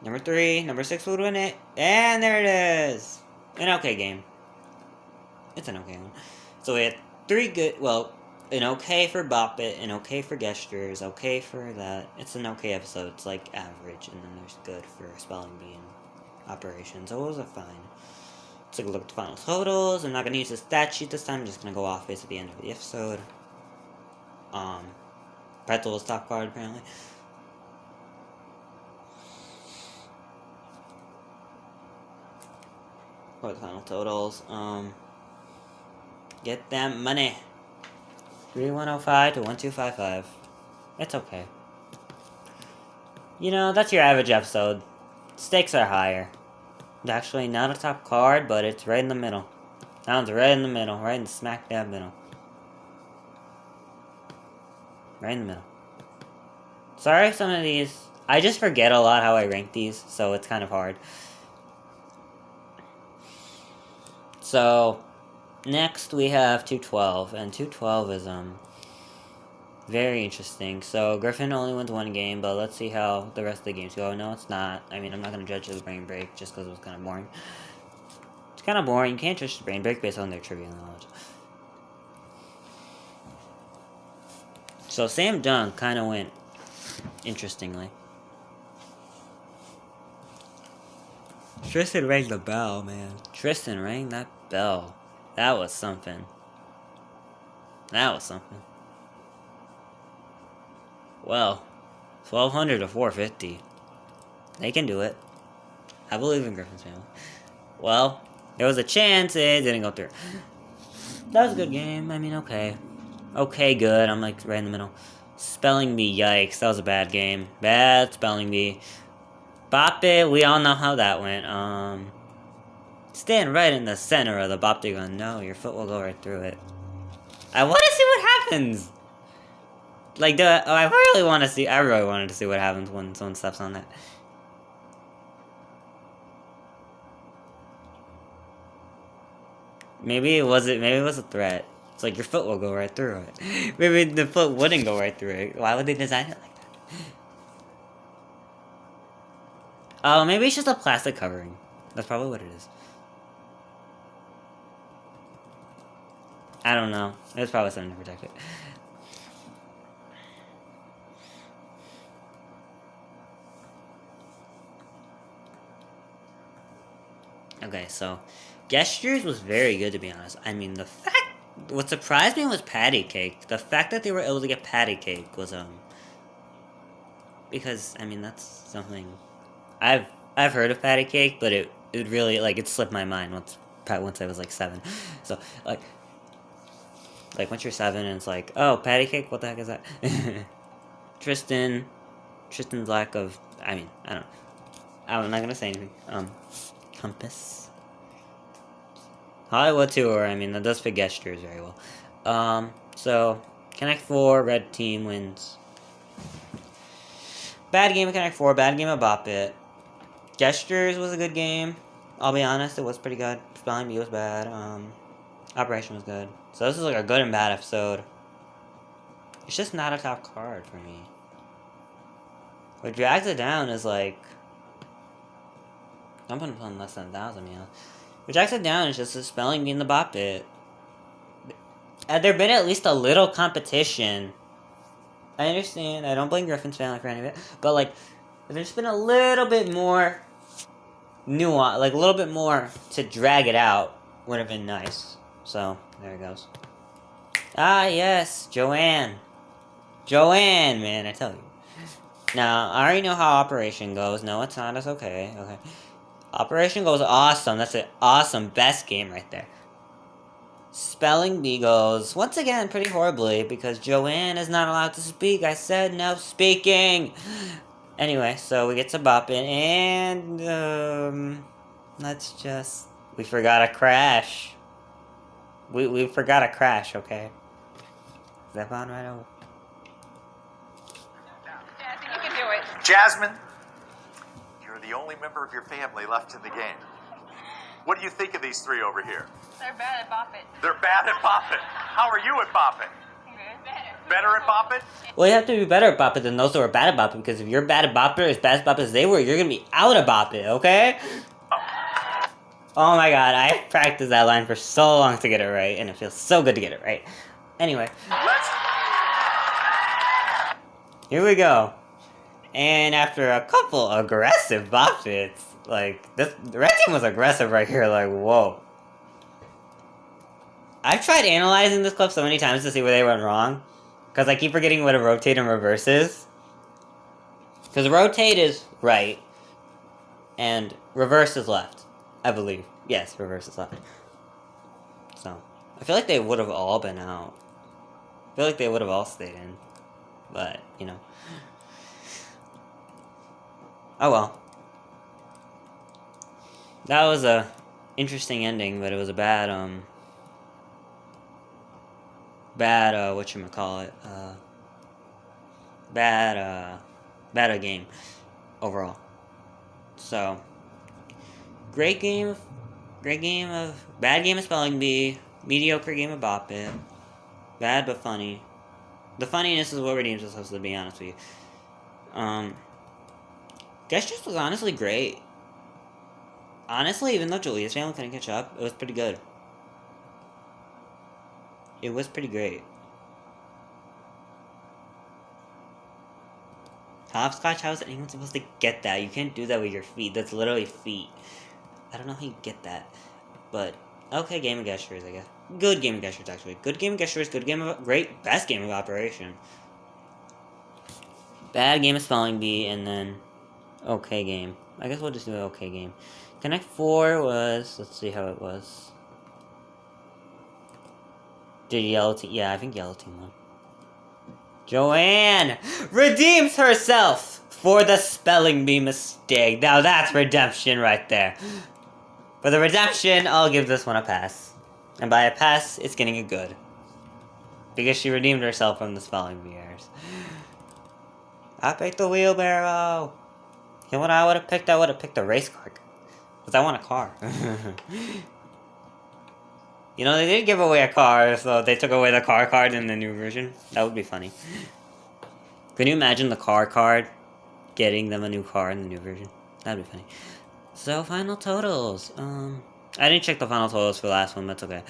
Number 6 would win it. And there it is. An okay game. It's an okay one. So we had 3 good, well, an okay for Bop It, an okay for Gestures, okay for that. It's an okay episode. It's like average, and then there's good for Spelling Bee and Operation. So it was a fine. Let's take a look at the final totals. I'm not going to use the stat sheet this time. I'm just going to go off base at the end of the episode. Pretzel was top card, apparently. What are the final totals? Get that money. 3105 to 1255. It's okay. You know, that's your average episode. Stakes are higher. It's actually not a top card, but it's right in the middle. That one's right in the middle. Right in the smack dab middle. Right in the middle. Sorry, some of these. I just forget a lot how I rank these, so it's kind of hard. So, next we have 212, and 212 is, very interesting. So, Griffin only wins 1 game, but let's see how the rest of the games go. No, it's not. I mean, I'm not going to judge the brain break just because it was kind of boring. It's kind of boring. You can't judge the brain break based on their trivia knowledge. So, Sam Dunk kind of went interestingly. Tristan rang the bell, man. Tristan rang that bell. That was something. That was something. Well, 1,200 to 450. They can do it. I believe in Griffin's family. Well, there was a chance it didn't go through. That was a good game. I mean, okay. Okay, good. I'm like right in the middle. Spelling Bee, yikes. That was a bad game. Bad Spelling Bee. Bop It, we all know how that went. Stand right in the center of the Bop It gun. No, your foot will go right through it. I want to see what happens. Like, I really wanted to see what happens when someone steps on that. Maybe it was a threat. It's like your foot will go right through it. Maybe the foot wouldn't go right through it. Why would they design it like that? Oh, maybe it's just a plastic covering. That's probably what it is. I don't know. It's probably something to protect it. Okay, so Gestures was very good, to be honest. I mean, what surprised me was Patty Cake. The fact that they were able to get Patty Cake was because I mean that's something I've heard of Patty Cake, but it really it slipped my mind once I was like 7. So like once you're 7 and it's like, oh, Patty Cake, what the heck is that? Tristan's lack of, I mean, I don't know. I'm not gonna say anything. Compass. Hollywood Tour, I mean, that does fit Gestures very well. So, Connect 4, red team wins. Bad game of Connect 4, bad game of Bop It. Gestures was a good game. I'll be honest, it was pretty good. Spelling Bee was bad. Operation was good. So this is like a good and bad episode. It's just not a top card for me. What drags it down is like... I'm putting less than 1,000, yeah. What drags it down is just the Spelling Bee and the Bop It. Had there been at least a little competition... I understand, I don't blame Griffin's family for any of it, but like, if there's been a little bit more nuance, like a little bit more to drag it out, would have been nice. So, there it goes. Ah, yes, Joanne. Joanne, man, I tell you. Now, I already know how Operation goes. No, it's not. It's okay. Okay. Operation goes awesome. That's an awesome, best game right there. Spelling Bee goes, once again, pretty horribly, because Joanne is not allowed to speak. I said no speaking. Anyway, so we get to Bop It, and, we forgot a crash. We forgot a crash, okay? Is that on right over? Jasmine, you can do it. You're the only member of your family left in the game. What do you think of these three over here? They're bad at bop it. They're bad at bop it. How are you at bop it? Better at bop it? Well, you have to be better at bop it than those who are bad at bop it, because if you're bad at bop it, as bad at bop it as they were, you're gonna be out of bop it, okay? Oh my god, I practiced that line for so long to get it right, and it feels so good to get it right. Anyway. Here we go. And after a couple aggressive bop hits, like, the red team was aggressive right here, like, whoa. I've tried analyzing this clip so many times to see where they went wrong, because I keep forgetting what a rotate and reverse is. Because rotate is right, and reverse is left, I believe. Yes, reverse is left. So, I feel like they would have all been out. I feel like they would have all stayed in. But, you know. Oh well. That was a interesting ending, but it was a bad, whatchamacallit, bad game overall. So, bad game of spelling bee, mediocre game of bop it, bad but funny. The funniness is what redeems us, to be honest with you. Gestures was honestly great. Honestly, even though Julia's family couldn't catch up, it was pretty good. It was pretty great. Hopscotch, how is anyone supposed to get that? You can't do that with your feet. That's literally feet. I don't know how you get that. But, okay, game of gestures, I guess. Good game of gestures, actually. Good game of gestures, best game of operation. Bad game of spelling bee, and then okay game. I guess we'll just do an okay game. Connect 4 was, let's see how it was. Did yellow team? Yeah, I think yellow team won. Joanne redeems herself for the spelling bee mistake. Now that's redemption right there. For the redemption, I'll give this one a pass. And by a pass, it's getting a good. Because she redeemed herself from the spelling bee errors. I picked the wheelbarrow. You know what I would have picked? I would have picked a race car. Because I want a car. You know, they did give away a car, so they took away the car card in the new version. That would be funny. Can you imagine the car card getting them a new car in the new version? That'd be funny. So, final totals. I didn't check the final totals for the last one, but that's okay.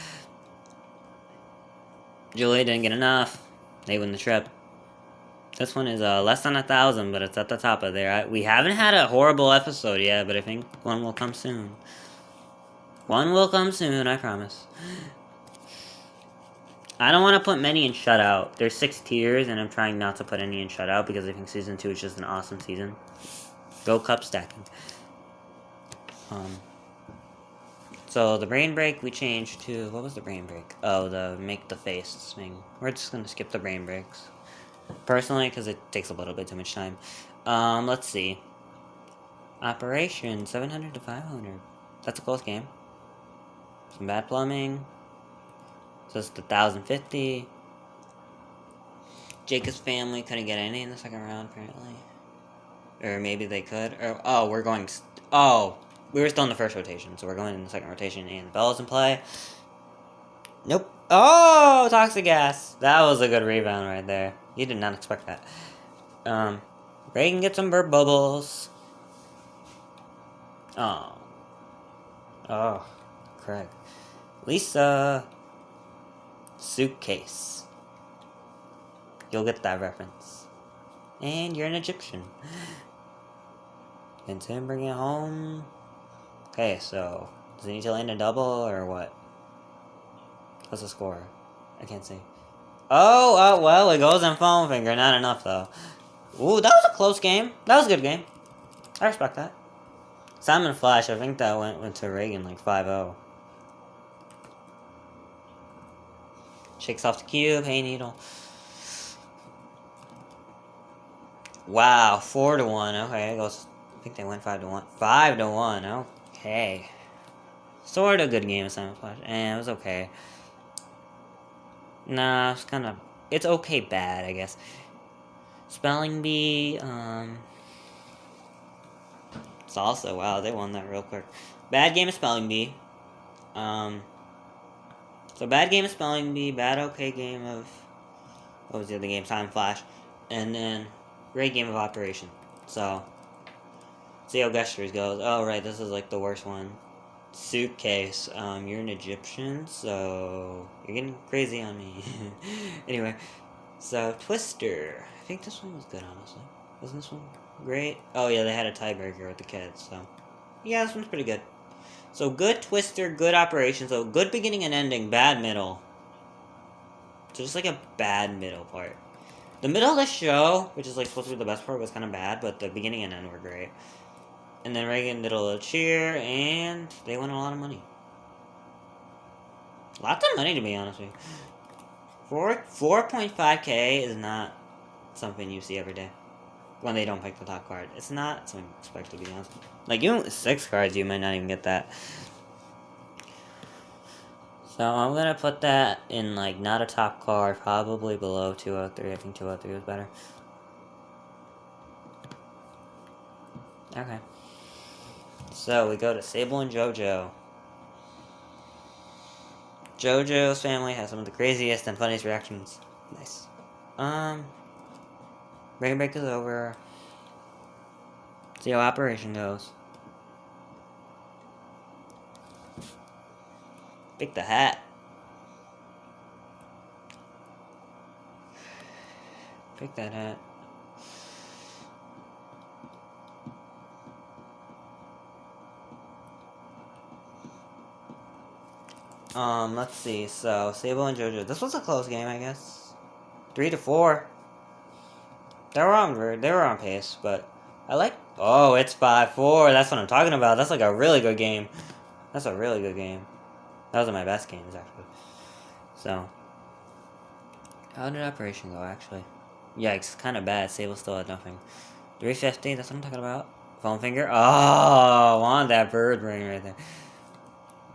Julie didn't get enough. They win the trip. This one is less than 1,000, but it's at the top of there. We haven't had a horrible episode yet, but I think one will come soon. One will come soon, I promise. I don't want to put many in shutout. There's 6 tiers, and I'm trying not to put any in shutout because I think Season 2 is just an awesome season. Go cup stacking. So the brain break we changed to... What was the brain break? Oh, the make the face thing. We're just going to skip the brain breaks. Personally, because it takes a little bit too much time. Let's see. Operation, 700 to 500. That's a close game. Some bad plumbing. So it's the 1,050. Jacob's family couldn't get any in the second round, apparently. Or maybe they could. Or, oh, we're going... we were still in the first rotation, so we're going in the second rotation, and the bell's in play. Nope. Oh, toxic gas. That was a good rebound right there. You did not expect that. Reagan gets some burp bubbles. Oh. Oh, Craig. Lisa. Suitcase. You'll get that reference. And you're an Egyptian. Can Tim bring it home? Okay, so does he need to land a double or what? What's the score? I can't see. Oh, well, it goes in foam finger. Not enough, though. Ooh, that was a close game. That was a good game. I respect that. Simon Flash, I think that went to Reagan like 5-0. Shakes off the cube. Hey, Needle. Wow, 4-1. Okay, it goes. I think they went 5-1. 5-1. Okay. Sort of good game of Simon Flash. And it was okay. Nah, it's kind of... It's okay bad, I guess. Spelling Bee, It's also... Wow, they won that real quick. Bad game of Spelling Bee. So bad game of spelling bee, bad okay game of, what was the other game? Time Flash, and then great game of operation. So see how gestures goes. Oh right, this is like the worst one. Suitcase. You're an Egyptian, so you're getting crazy on me. Anyway, so Twister. I think this one was good, honestly. Wasn't this one great? Oh yeah, they had a tiebreaker with the kids, so yeah, this one's pretty good. So good Twister, good operation. So good beginning and ending, bad middle. So just like a bad middle part. The middle of the show, which is like supposed to be the best part, was kind of bad, but the beginning and end were great. And then Reagan did a little cheer, and they won a lot of money. Lots of money, to be honest with you. 4.5K is not something you see every day when they don't pick the top card. It's not something you expect, to be honest. Like, even with 6 cards, you might not even get that. So I'm gonna put that in, like, not a top card, probably below 203. I think 203 was better. Okay. So we go to Sable and JoJo. JoJo's family has some of the craziest and funniest reactions. Nice. Break break is over. See how operation goes. Pick the hat. Pick that hat. Let's see. So Sable and JoJo. This was a close game, I guess. 3-4. They were on pace, but I like. Oh, it's 5-4. That's what I'm talking about. That's like a really good game. That's a really good game. That was one of my best games, actually. So, how did operation go, actually? Yikes, kind of bad. Sable still had nothing. 350. That's what I'm talking about. Foam finger. Oh, I want that bird brain right there.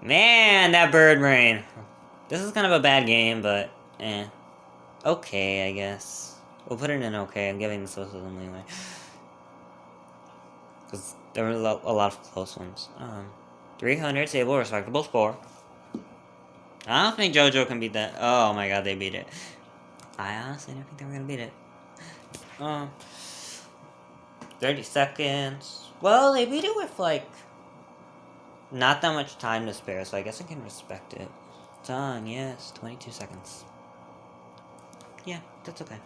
Man, that bird brain. This is kind of a bad game, but okay, I guess. We'll put it in okay. I'm giving this to them anyway. Because there were a lot of close ones. 300, Sable, respectable score. I don't think JoJo can beat that. Oh my god, they beat it. I honestly didn't think they were going to beat it. 30 seconds. Well, they beat it with, like, not that much time to spare, so I guess I can respect it. Done, yes. 22 seconds. Yeah, that's okay.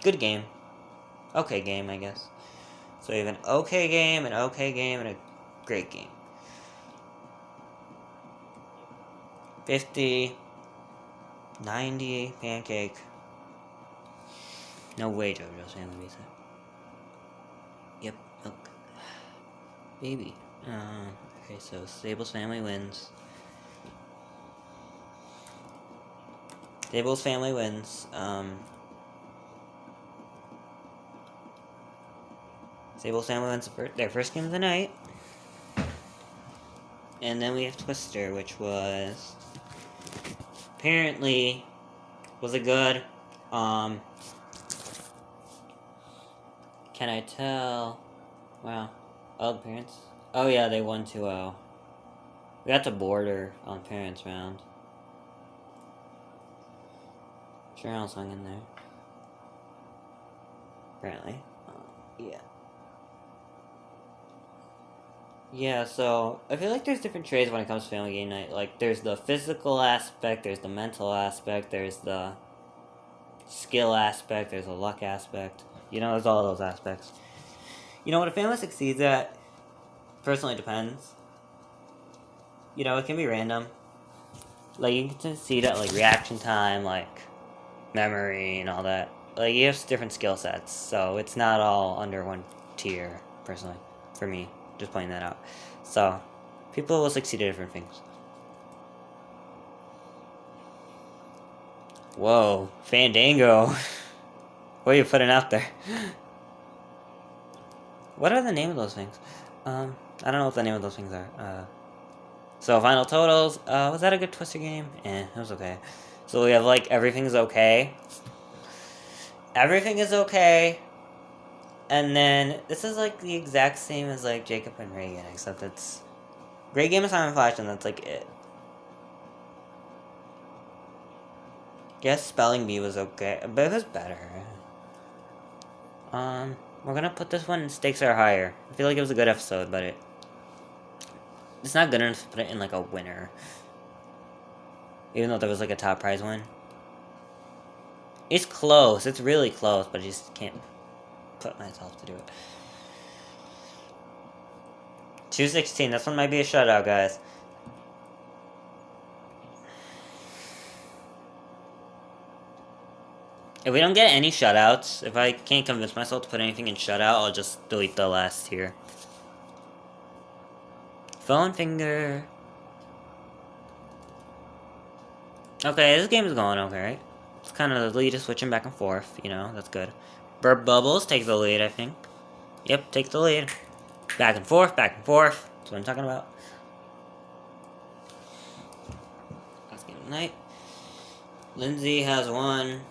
Good game. Okay game, I guess. So you have an okay game, and a great game. 50. 90. Pancake. No way JoJo's family beats it. Yep. Milk. Baby. Okay, so Sable's family wins. Sable's family wins. Sable's family wins their first game of the night. And then we have Twister, which was apparently was it good? Can I tell? Wow. Oh, the parents. Oh yeah, they won 2-0. We got to border on parents round. Sure else hung in there. Apparently. Yeah. Yeah, so I feel like there's different trades when it comes to family game night. Like, there's the physical aspect, there's the mental aspect, there's the skill aspect, there's the luck aspect. You know, there's all those aspects. You know, what a family succeeds at personally depends. You know, it can be random. Like, you can see that, like, reaction time, like, memory and all that. Like, you have different skill sets, so it's not all under one tier, personally, for me. Just pointing that out. So, people will succeed at different things. Whoa, Fandango. What are you putting out there? What are the name of those things? I don't know what the name of those things are. So, final totals. Was that a good Twister game? It was okay. So, we have, like, everything's okay. Everything is okay. And then, this is, like, the exact same as, like, Jacob and Reagan, except it's great game of Time and Flash, and that's, like, it. Yes, spelling bee was okay, but it was better. We're gonna put this one in stakes are higher. I feel like it was a good episode, but it's not good enough to put it in like a winner. Even though there was like a top prize win. It's close. It's really close, but I just can't put myself to do it. 216. This one might be a shutout, guys. If we don't get any shutouts, if I can't convince myself to put anything in shutout, I'll just delete the last tier. Phone finger. Okay, this game is going okay, right? It's kind of the lead is switching back and forth, you know, that's good. Burp Bubbles takes the lead, I think. Yep, takes the lead. Back and forth, back and forth. That's what I'm talking about. Last game of the night. Lindsay has one.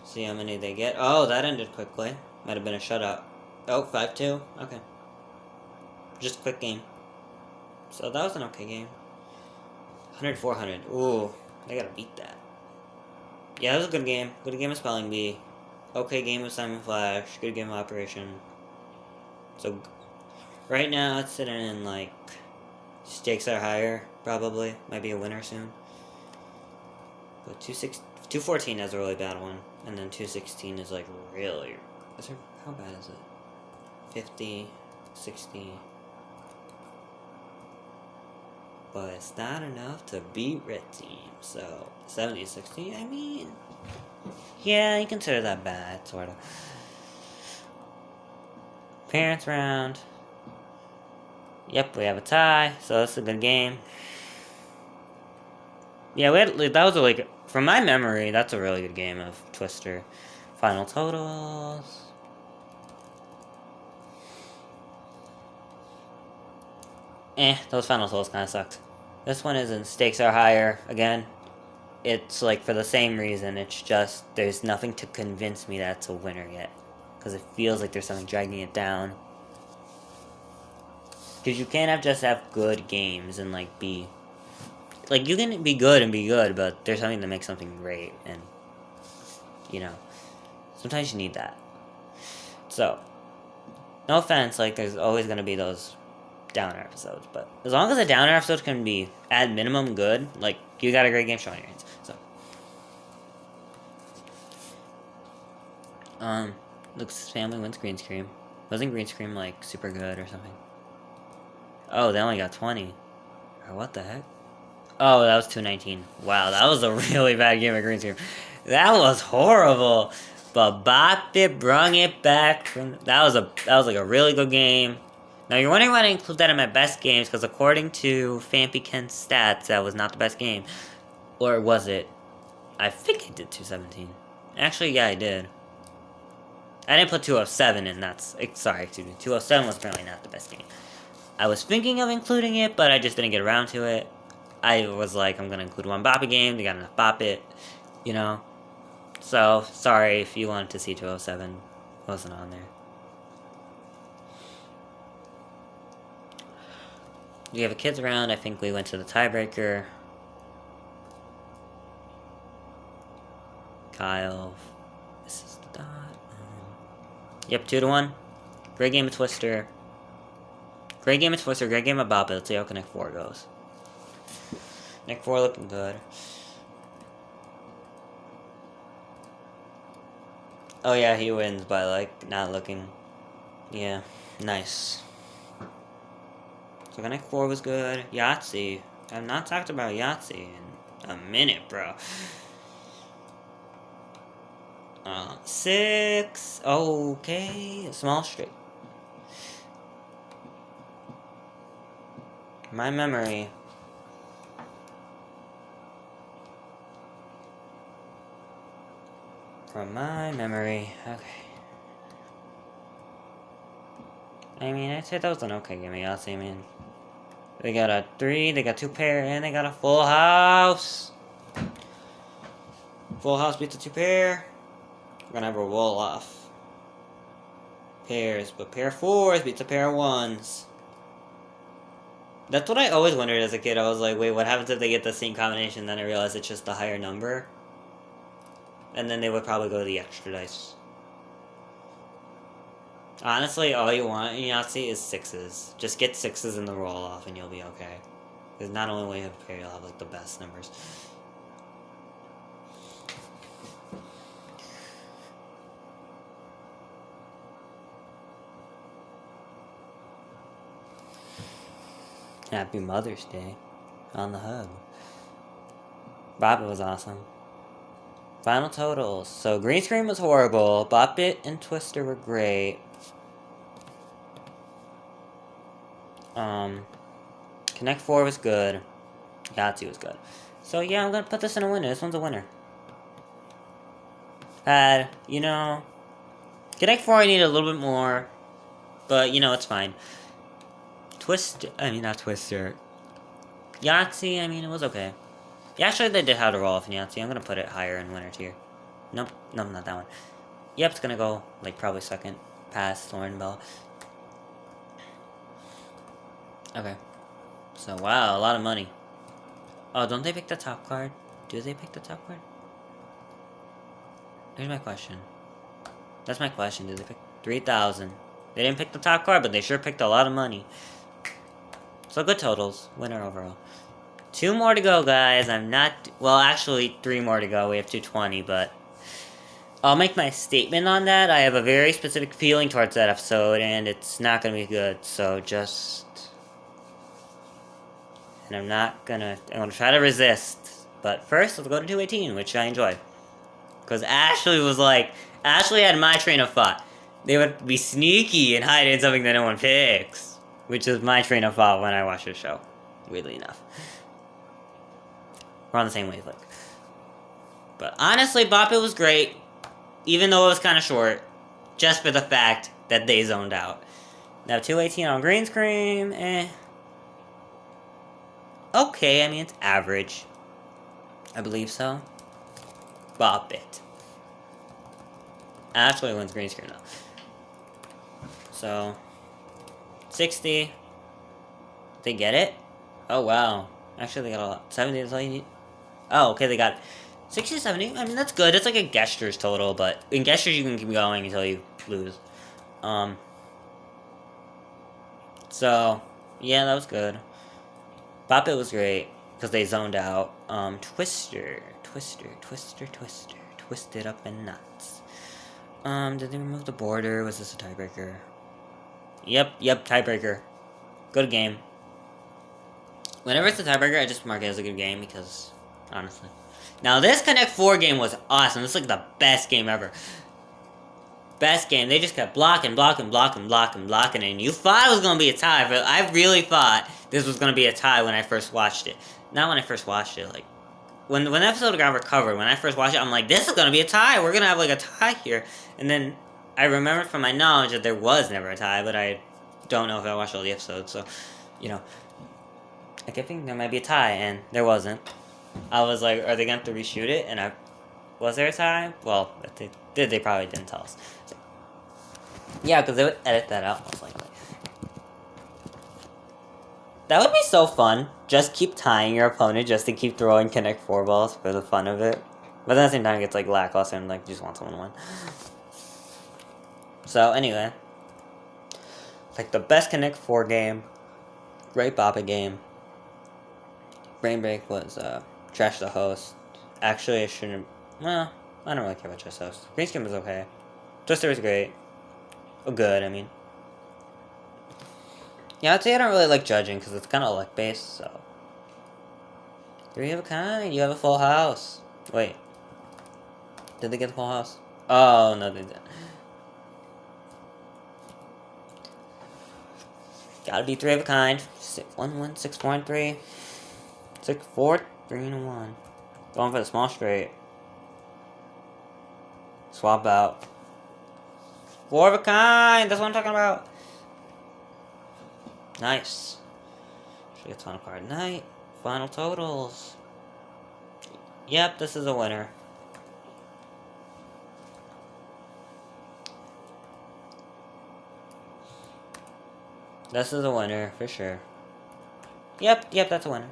See how many they get. Oh, that ended quickly. Might have been a shutout. Oh, 5-2. Okay. Just a quick game. So that was an okay game. 100-400. Ooh, they gotta beat that. Yeah, that was a good game. Good game of Spelling Bee. Okay game of Simon Flash. Good game of Operation. So, right now it's sitting in like stakes are higher, probably. Might be a winner soon. But 214 has a really bad one. And then 216 is like really. How bad is it? 50, 60. But it's not enough to beat Red Team. So, 70, 60, I mean. Yeah, you consider that bad, sort of. Parents round. Yep, we have a tie, so that's a good game. Yeah, that was like, from my memory, that's a really good game of Twister. Final totals. Those final totals kind of sucked. This one isn't. Stakes are higher. Again, it's like for the same reason. It's just there's nothing to convince me that it's a winner yet. Because it feels like there's something dragging it down. Because you can't just have good games and like be... Like, you can be good and be good, but there's something to make something great. And, you know, sometimes you need that. So, no offense, like, there's always going to be those downer episodes, but as long as a downer episode can be at minimum good, like, you got a great game showing your hands. So Luke's family wins green screen. Wasn't green screen like super good or something? Oh, they only got 20. Or what the heck? Oh, that was 219. Wow, that was a really bad game of green screen. That was horrible. But Bop It brung it back from that was like a really good game. Now, you're wondering why I include that in my best games, because according to Fampy Ken's stats, that was not the best game. Or was it? I think I did 217. Actually, yeah, I did. I didn't put 207 in, sorry, excuse me. 207 was apparently not the best game. I was thinking of including it, but I just didn't get around to it. I was like, I'm going to include one Bop It game, they got enough Bop It, you know. So, sorry if you wanted to see 207. It wasn't on there. We have a kids round. I think we went to the tiebreaker. Kyle. This is the dot. Yep, 2-1. Great game of Twister. Great game of Twister. Great game of Bop It. Let's see how Connect 4 goes. Connect 4 looking good. Oh yeah, he wins by like not looking. Yeah, nice. So Connect 4 was good. Yahtzee. I've not talked about Yahtzee in a minute, bro. 6. Okay. A small straight. My memory. From my memory. Okay. I mean, I'd say that was an okay game of Yahtzee, man. They got a 3, they got 2 pair, and they got a full house. Full house beats a 2 pair. We're gonna have a roll off. Pairs, but pair 4s beats a pair of 1s. That's what I always wondered as a kid. I was like, wait, what happens if they get the same combination? Then I realized it's just the higher number. and then they would probably go to the extra dice. Honestly, all you want in Yahtzee is sixes. Just get sixes in the roll-off and you'll be okay. Because not only will you have a pair, you'll have like the best numbers. Happy Mother's Day on the hub. Bop It was awesome. Final totals. So Green Screen was horrible. Bop It and Twister were great. Connect 4 was good. Yahtzee was good. So yeah, I'm gonna put this in a winner. This one's a winner. Connect 4 I need a little bit more. But, it's fine. Not Twister. Yahtzee, it was okay. Yeah, actually, they did how to roll off in Yahtzee. I'm gonna put it higher in winner tier. Nope, not that one. Yep, it's gonna go, probably second past Lauren Bell. Okay. So, wow, a lot of money. Oh, don't they pick the top card? Do they pick the top card? Here's my question. That's my question. Did they pick 3,000? They didn't pick the top card, but they sure picked a lot of money. So, good totals. Winner overall. 2 more to go, guys. Actually, 3 more to go. We have 220, but I'll make my statement on that. I have a very specific feeling towards that episode, and it's not going to be good. So, and I'm going to try to resist. But first, let's go to 218, which I enjoyed. Because Ashley had my train of thought. They would be sneaky and hide in something that no one picks. Which is my train of thought when I watch the show. Weirdly enough. We're on the same wavelength. But honestly, Bop It was great. Even though it was kind of short. Just for the fact that they zoned out. Now 218 on Green Screen, okay, it's average. I believe so. Bop It. Actually wins Green Screen though. So 60. They get it? Oh wow. Actually they got a lot. 70 is all you need. Oh, okay, they got 60, 70. That's good. It's like a gestures total, but in gestures you can keep going until you lose. So yeah, that was good. Bop It was great because they zoned out. Twister, twisted up in knots. Did they remove the border? Was this a tiebreaker? Yep, tiebreaker. Good game. Whenever it's a tiebreaker, I just mark it as a good game because, honestly. Now, this Connect 4 game was awesome. This is the best game ever. Best game. They just kept blocking, and you thought it was going to be a tie, but I really thought this was going to be a tie when I first watched it. Not when I first watched it, when the episode got recovered, when I first watched it, I'm like, this is going to be a tie. We're going to have, a tie here. And then I remembered from my knowledge that there was never a tie, but I don't know if I watched all the episodes, so, I kept thinking there might be a tie, and there wasn't. I was like, are they going to have to reshoot it? And was there a tie? Well, if they did, they probably didn't tell us. So, yeah, because they would edit that out, most likely. That would be so fun. Just keep tying your opponent just to keep throwing Connect 4 balls for the fun of it. But at the same time, it gets, lackluster and, you just want someone to win. So, anyway. The best Connect 4 game. Great Bop It game. Brain Break was, Trash the Host. Actually, I shouldn't... Well, I don't really care about Trash the Host. Green Screen was okay. Twister was great. Oh, good, Yeah, I'd say I don't really like judging, because it's kind of luck-based, so... 3 of a kind. You have a full house. Wait. Did they get the full house? Oh, no, they didn't. Gotta be 3 of a kind. 1, 1, 6, 4, and 3. 6, 4, 3, and 1. Going for the small straight. Swap out. 4 of a kind! That's what I'm talking about! Nice. Should get final card night. Final totals. Yep, this is a winner. This is a winner, for sure. Yep, that's a winner.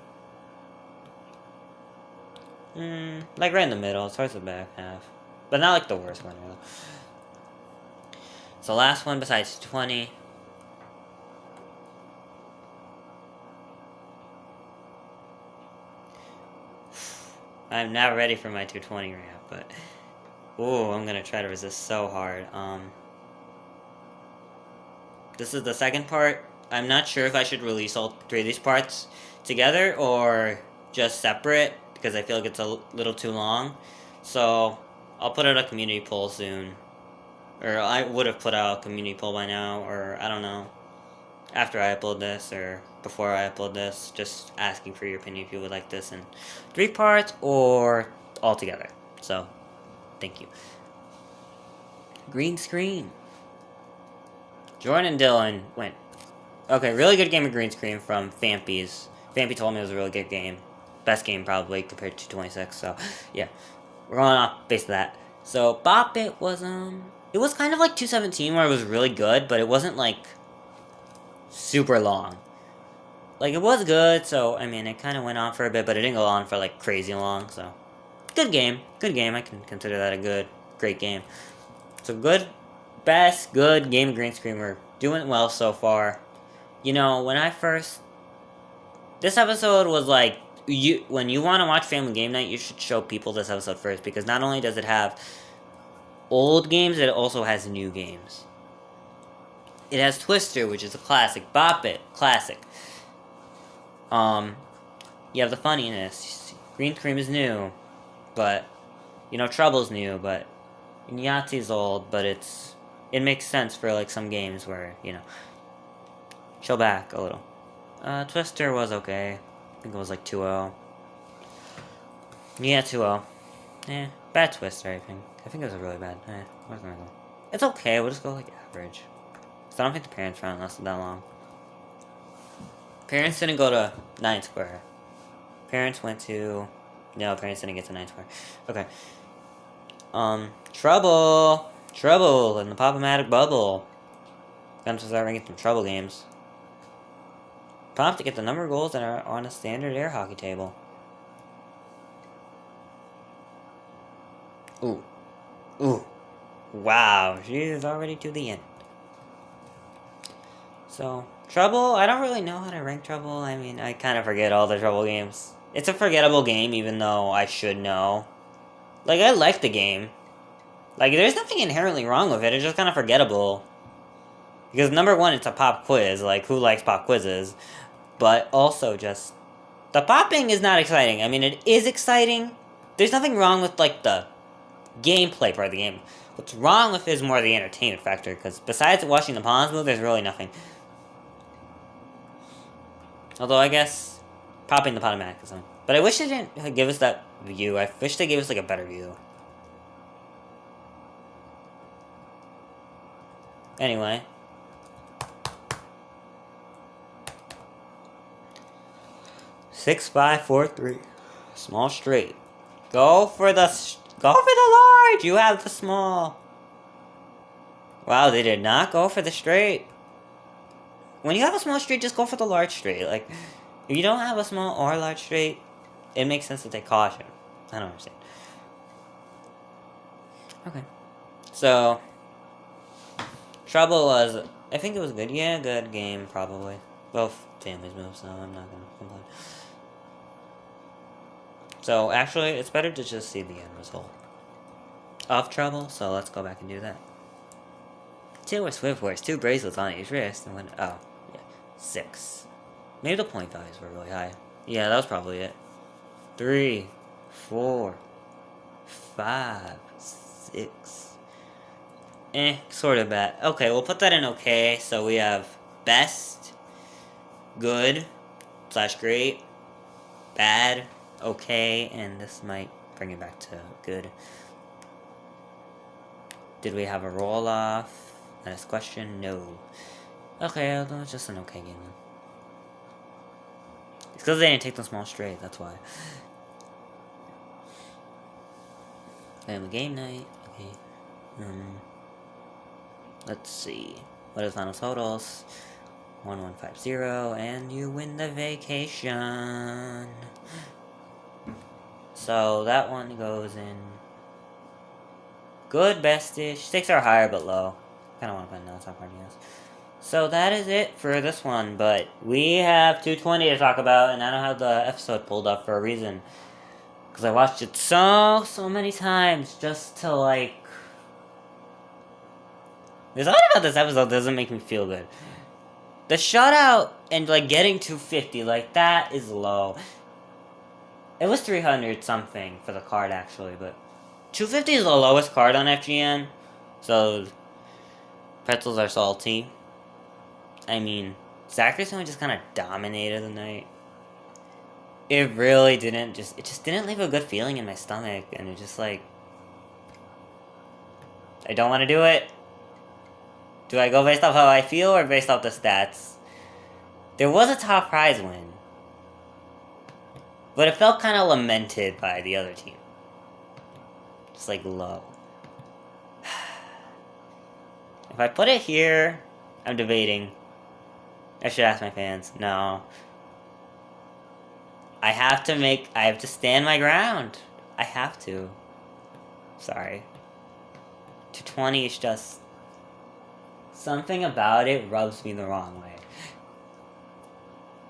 Right in the middle, towards the back half. But not like the worst one, really. So last one besides 20. I'm not ready for my 220 ramp, but... Ooh, I'm gonna try to resist so hard. This is the second part. I'm not sure if I should release all 3 of these parts together or just separate, because I feel like it's a little too long. So, I'll put out a community poll soon. Or I would have put out a community poll by now, or I don't know. After I upload this, or before I upload this, just asking for your opinion if you would like this in 3 parts or all together. So, thank you. Green screen. Jordan and Dylan went. Okay, really good game of green screen from Fampy's. Fampy told me it was a really good game. Best game probably compared to 26, so yeah. We're going off based of that. So Bop It was it was kind of like 217 where it was really good, but it wasn't like super long. Like it was good, so I mean it kinda went on for a bit, but it didn't go on for like crazy long, so good game. Good game. I can consider that a great game. So good game of green screen. We're doing well so far. You know, when I first... This episode was like... When you want to watch Family Game Night, you should show people this episode first, because not only does it have old games, it also has new games. It has Twister, which is a classic. Bop It, classic. You have the funniness. Green Screen is new, but... You know, Trouble's new, but... Yahtzee's old, but it makes sense for like some games where, you know, chill back a little. Twister was okay. I think it was like 2-0. Yeah, 2-0. Bad Twister, I think. I think it was a really bad. Where's gonna go? It's okay, we'll just go like average. So I don't think the parents round lasted that long. Parents didn't go to 9 Square. Parents went to... No, parents didn't get to 9 Square. Okay. Trouble in the Pop-O-Matic bubble. Time to start ranking some Trouble games. Pop to get the number of goals that are on a standard air hockey table. Ooh. Wow, she's already to the end. So, Trouble, I don't really know how to rank Trouble. I mean, I kind of forget all the Trouble games. It's a forgettable game, even though I should know. Like, I like the game. Like, there's nothing inherently wrong with it, it's just kind of forgettable. Because number one, it's a pop quiz, like, who likes pop quizzes? But also just... The popping is not exciting. I mean, it is exciting. There's nothing wrong with, like, the gameplay part of the game. What's wrong with it is more the entertainment factor, because besides watching the pawns move, there's really nothing. Although, I guess, popping the Potomac is something. But I wish they didn't give us that view. I wish they gave us, like, a better view. Anyway. Six, 5, 4, 3. Small straight. Go for the large! You have the small. Wow, they did not go for the straight. When you have a small straight, just go for the large straight. Like, if you don't have a small or large straight, it makes sense to take caution. I don't understand. Okay. So, Trouble was, I think it was good. Yeah, good game, probably. Both families moved, so I'm not gonna complain. So, actually, it's better to just see the end result of Trouble, so let's go back and do that. Taylor Swift wears 2 bracelets on each wrist, and when, oh, yeah, 6. Maybe the point values were really high. Yeah, that was probably it. 3, 4, 5, 6. Sort of bad. Okay, we'll put that in okay. So we have best, good, / great, bad, okay, and this might bring it back to good. Did we have a roll-off? That's question, no. Okay, it was just an okay game then. It's because they didn't take the small straight, that's why. Family game night, okay. Let's see. What is final totals? 1150, and you win the vacation. So that one goes in Good, bestish. Stakes are higher but low. Kinda wanna put no top party yes. So that is it for this one, but we have 220 to talk about, and I don't have the episode pulled up for a reason. Because I watched it so many times just to, like... There's something about this episode that doesn't make me feel good. The shutout and, like, getting 250, like, that is low. It was 300 something for the card, actually, but... 250 is the lowest card on FGN, so... Pretzels are salty. I mean, Zacharson just kind of dominated the night. It really didn't it just didn't leave a good feeling in my stomach, and it just like... I don't want to do it. Do I go based off how I feel or based off the stats? There was a top prize win, but it felt kind of lamented by the other team. Just like low. If I put it here, I'm debating. I should ask my fans. No. I have to stand my ground. I have to. Sorry. 220 is just... Something about it rubs me the wrong way.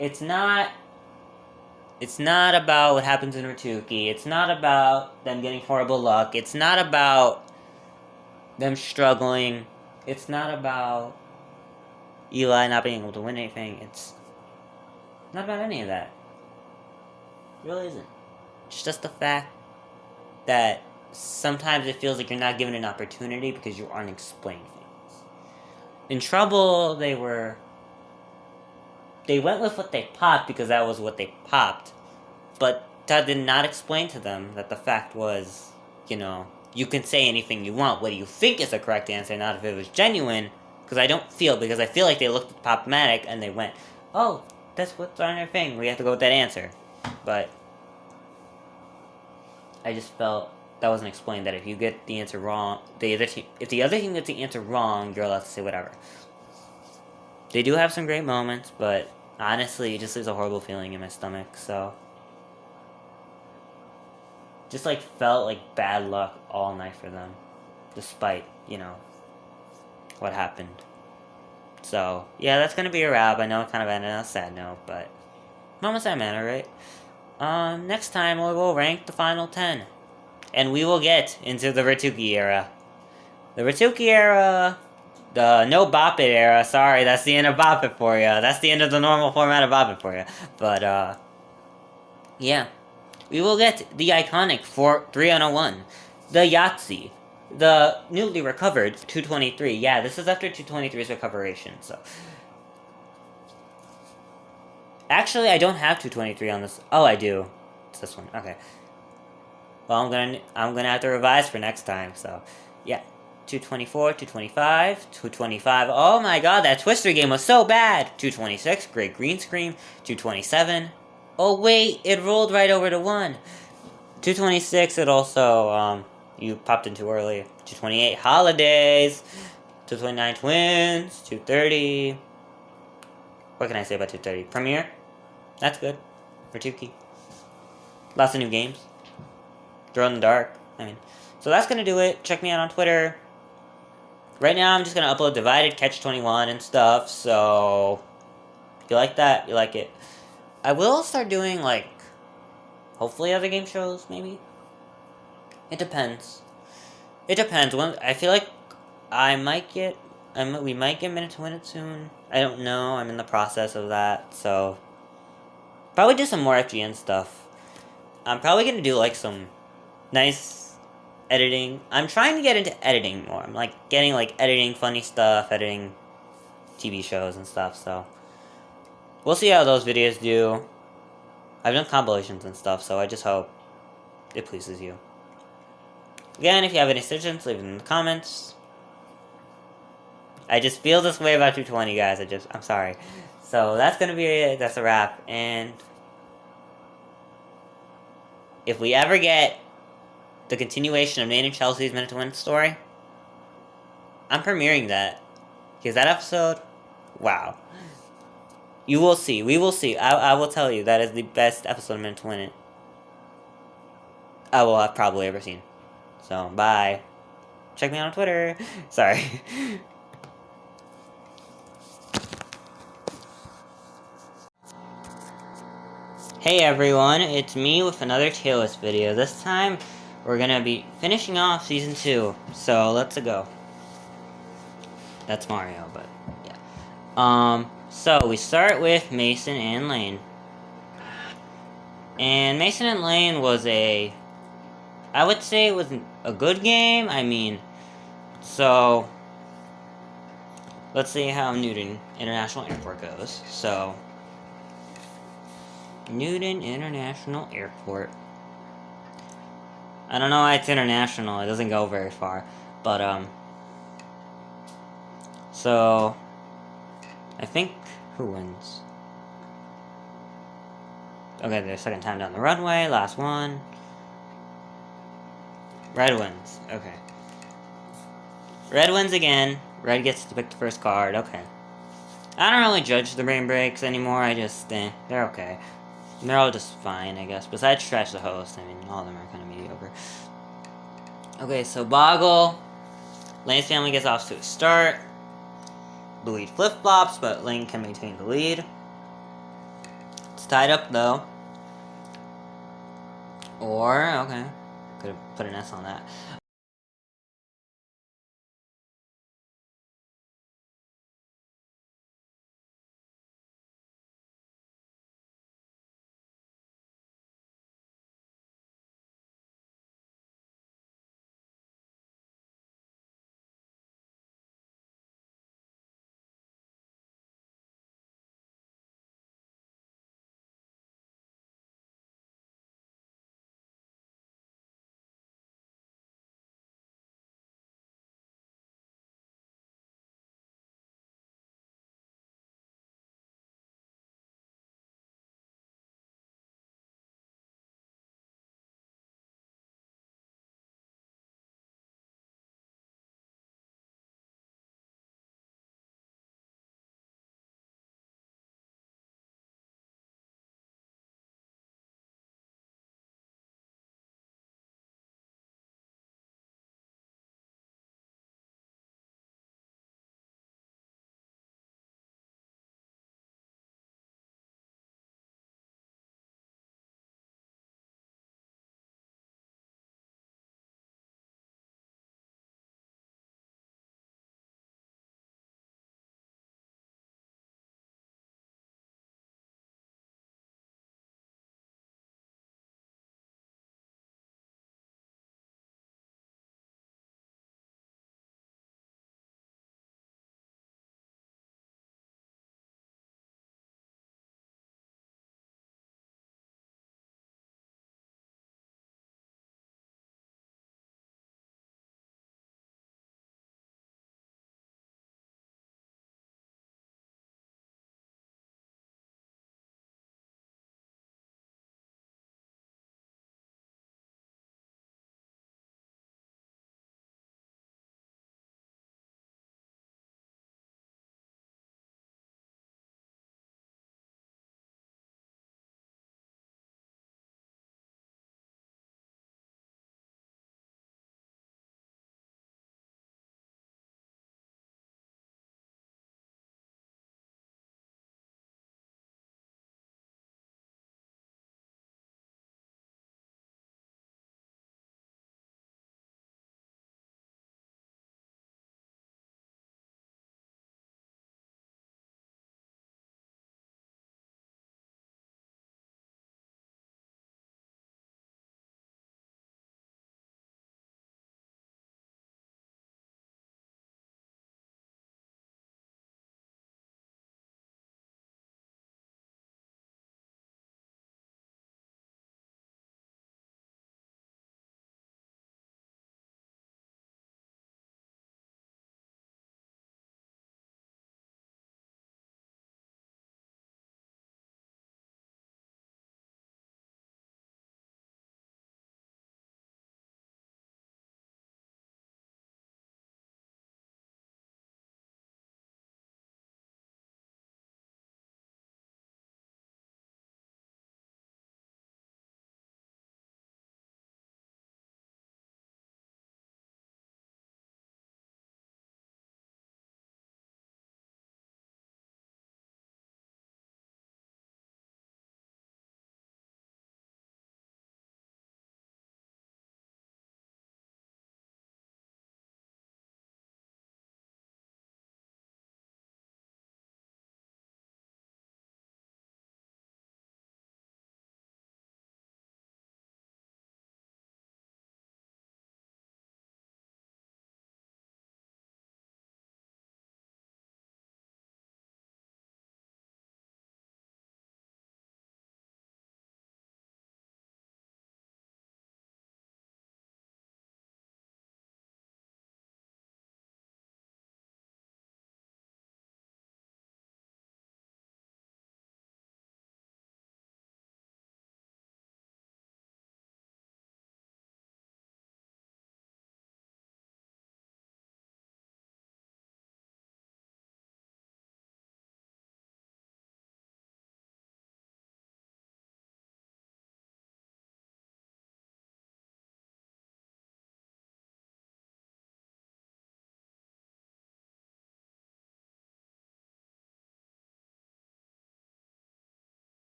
It's not about what happens in Rituki. It's not about them getting horrible luck. It's not about them struggling. It's not about Eli not being able to win anything. It's not about any of that. It really isn't. It's just the fact that sometimes it feels like you're not given an opportunity because you aren't explained things. In Trouble, they went with what they popped because that was what they popped. But that did not explain to them that the fact was, you can say anything you want. What do you think is the correct answer, not if it was genuine. Because I feel like they looked at Pop-O-Matic and they went, oh, that's what's on their thing. We have to go with that answer. But I just felt that wasn't explained, that if you get the answer wrong, if the other team gets the answer wrong, you're allowed to say whatever. They do have some great moments, but honestly, it just leaves a horrible feeling in my stomach, so... Just, felt like bad luck all night for them. Despite, what happened. So, yeah, that's gonna be a wrap. I know it kind of ended on a sad note, but... Moments that matter, right? Next time, we will rank the final 10. And we will get into the Rituki era. The Rituki era... The no Bop It era, sorry, that's the end of Bop It for you. That's the end of the normal format of Bop It for you. But, yeah. We will get the iconic 3-on-1. The Yahtzee. The newly recovered 223. Yeah, this is after 223's recuperation, so... Actually, I don't have 223 on this. Oh, I do. It's this one, okay. Well, I'm gonna have to revise for next time, so... Yeah. 224, 225, 225. Oh my god, that Twister game was so bad! 226, great green screen. 227. Oh wait, it rolled right over to 1. 226, it also, you popped in too early. 228, Holidays. 229, Twins. 230. What can I say about 230? Premiere? That's good. Rituki. Lots of new games. Throw in the dark. So that's gonna do it. Check me out on Twitter. Right now, I'm just gonna upload Divided, Catch 21, and stuff, so... If you like that, you like it. I will start doing, hopefully other game shows, maybe? It depends. It depends. I feel like we might get Minute to Win It soon. I don't know. I'm in the process of that, so... Probably do some more FGN stuff. I'm probably gonna do, some nice... editing. I'm trying to get into editing more. I'm getting editing funny stuff, editing TV shows and stuff, so we'll see how those videos do. I've done compilations and stuff, so I just hope it pleases you. Again, if you have any suggestions, leave them in the comments. I just feel this way about 220, guys. I'm sorry. So that's gonna be it. That's a wrap. And if we ever get the continuation of Nate and Chelsea's Minute to Win story, I'm premiering that. Because that episode, wow. You will see. We will see. I will tell you, that is the best episode of Minute to Win It I will have probably ever seen. So, bye. check me out on Twitter. Sorry. Hey everyone, it's me with another tier list video. This time, we're gonna be finishing off Season 2, so let's go. That's Mario, but yeah. So we start with Mason and Lane. And Mason and Lane was I would say it was a good game. I mean, so let's see how Newton International Airport goes. So, Newton International Airport. I don't know why it's international. It doesn't go very far. But, so, I think, who wins? Okay, their second time down the runway. Last one. Red wins. Okay. Red wins again. Red gets to pick the first card. Okay. I don't really judge the rain breaks anymore. I just, they're okay. They're all just fine, I guess. Besides Trash the Host, I mean, all of them are kind of mediocre. Okay, so Boggle. Lane's family gets off to a start. The lead flip-flops, but Lane can maintain the lead. It's tied up, though. Or, okay. Could have put an S on that.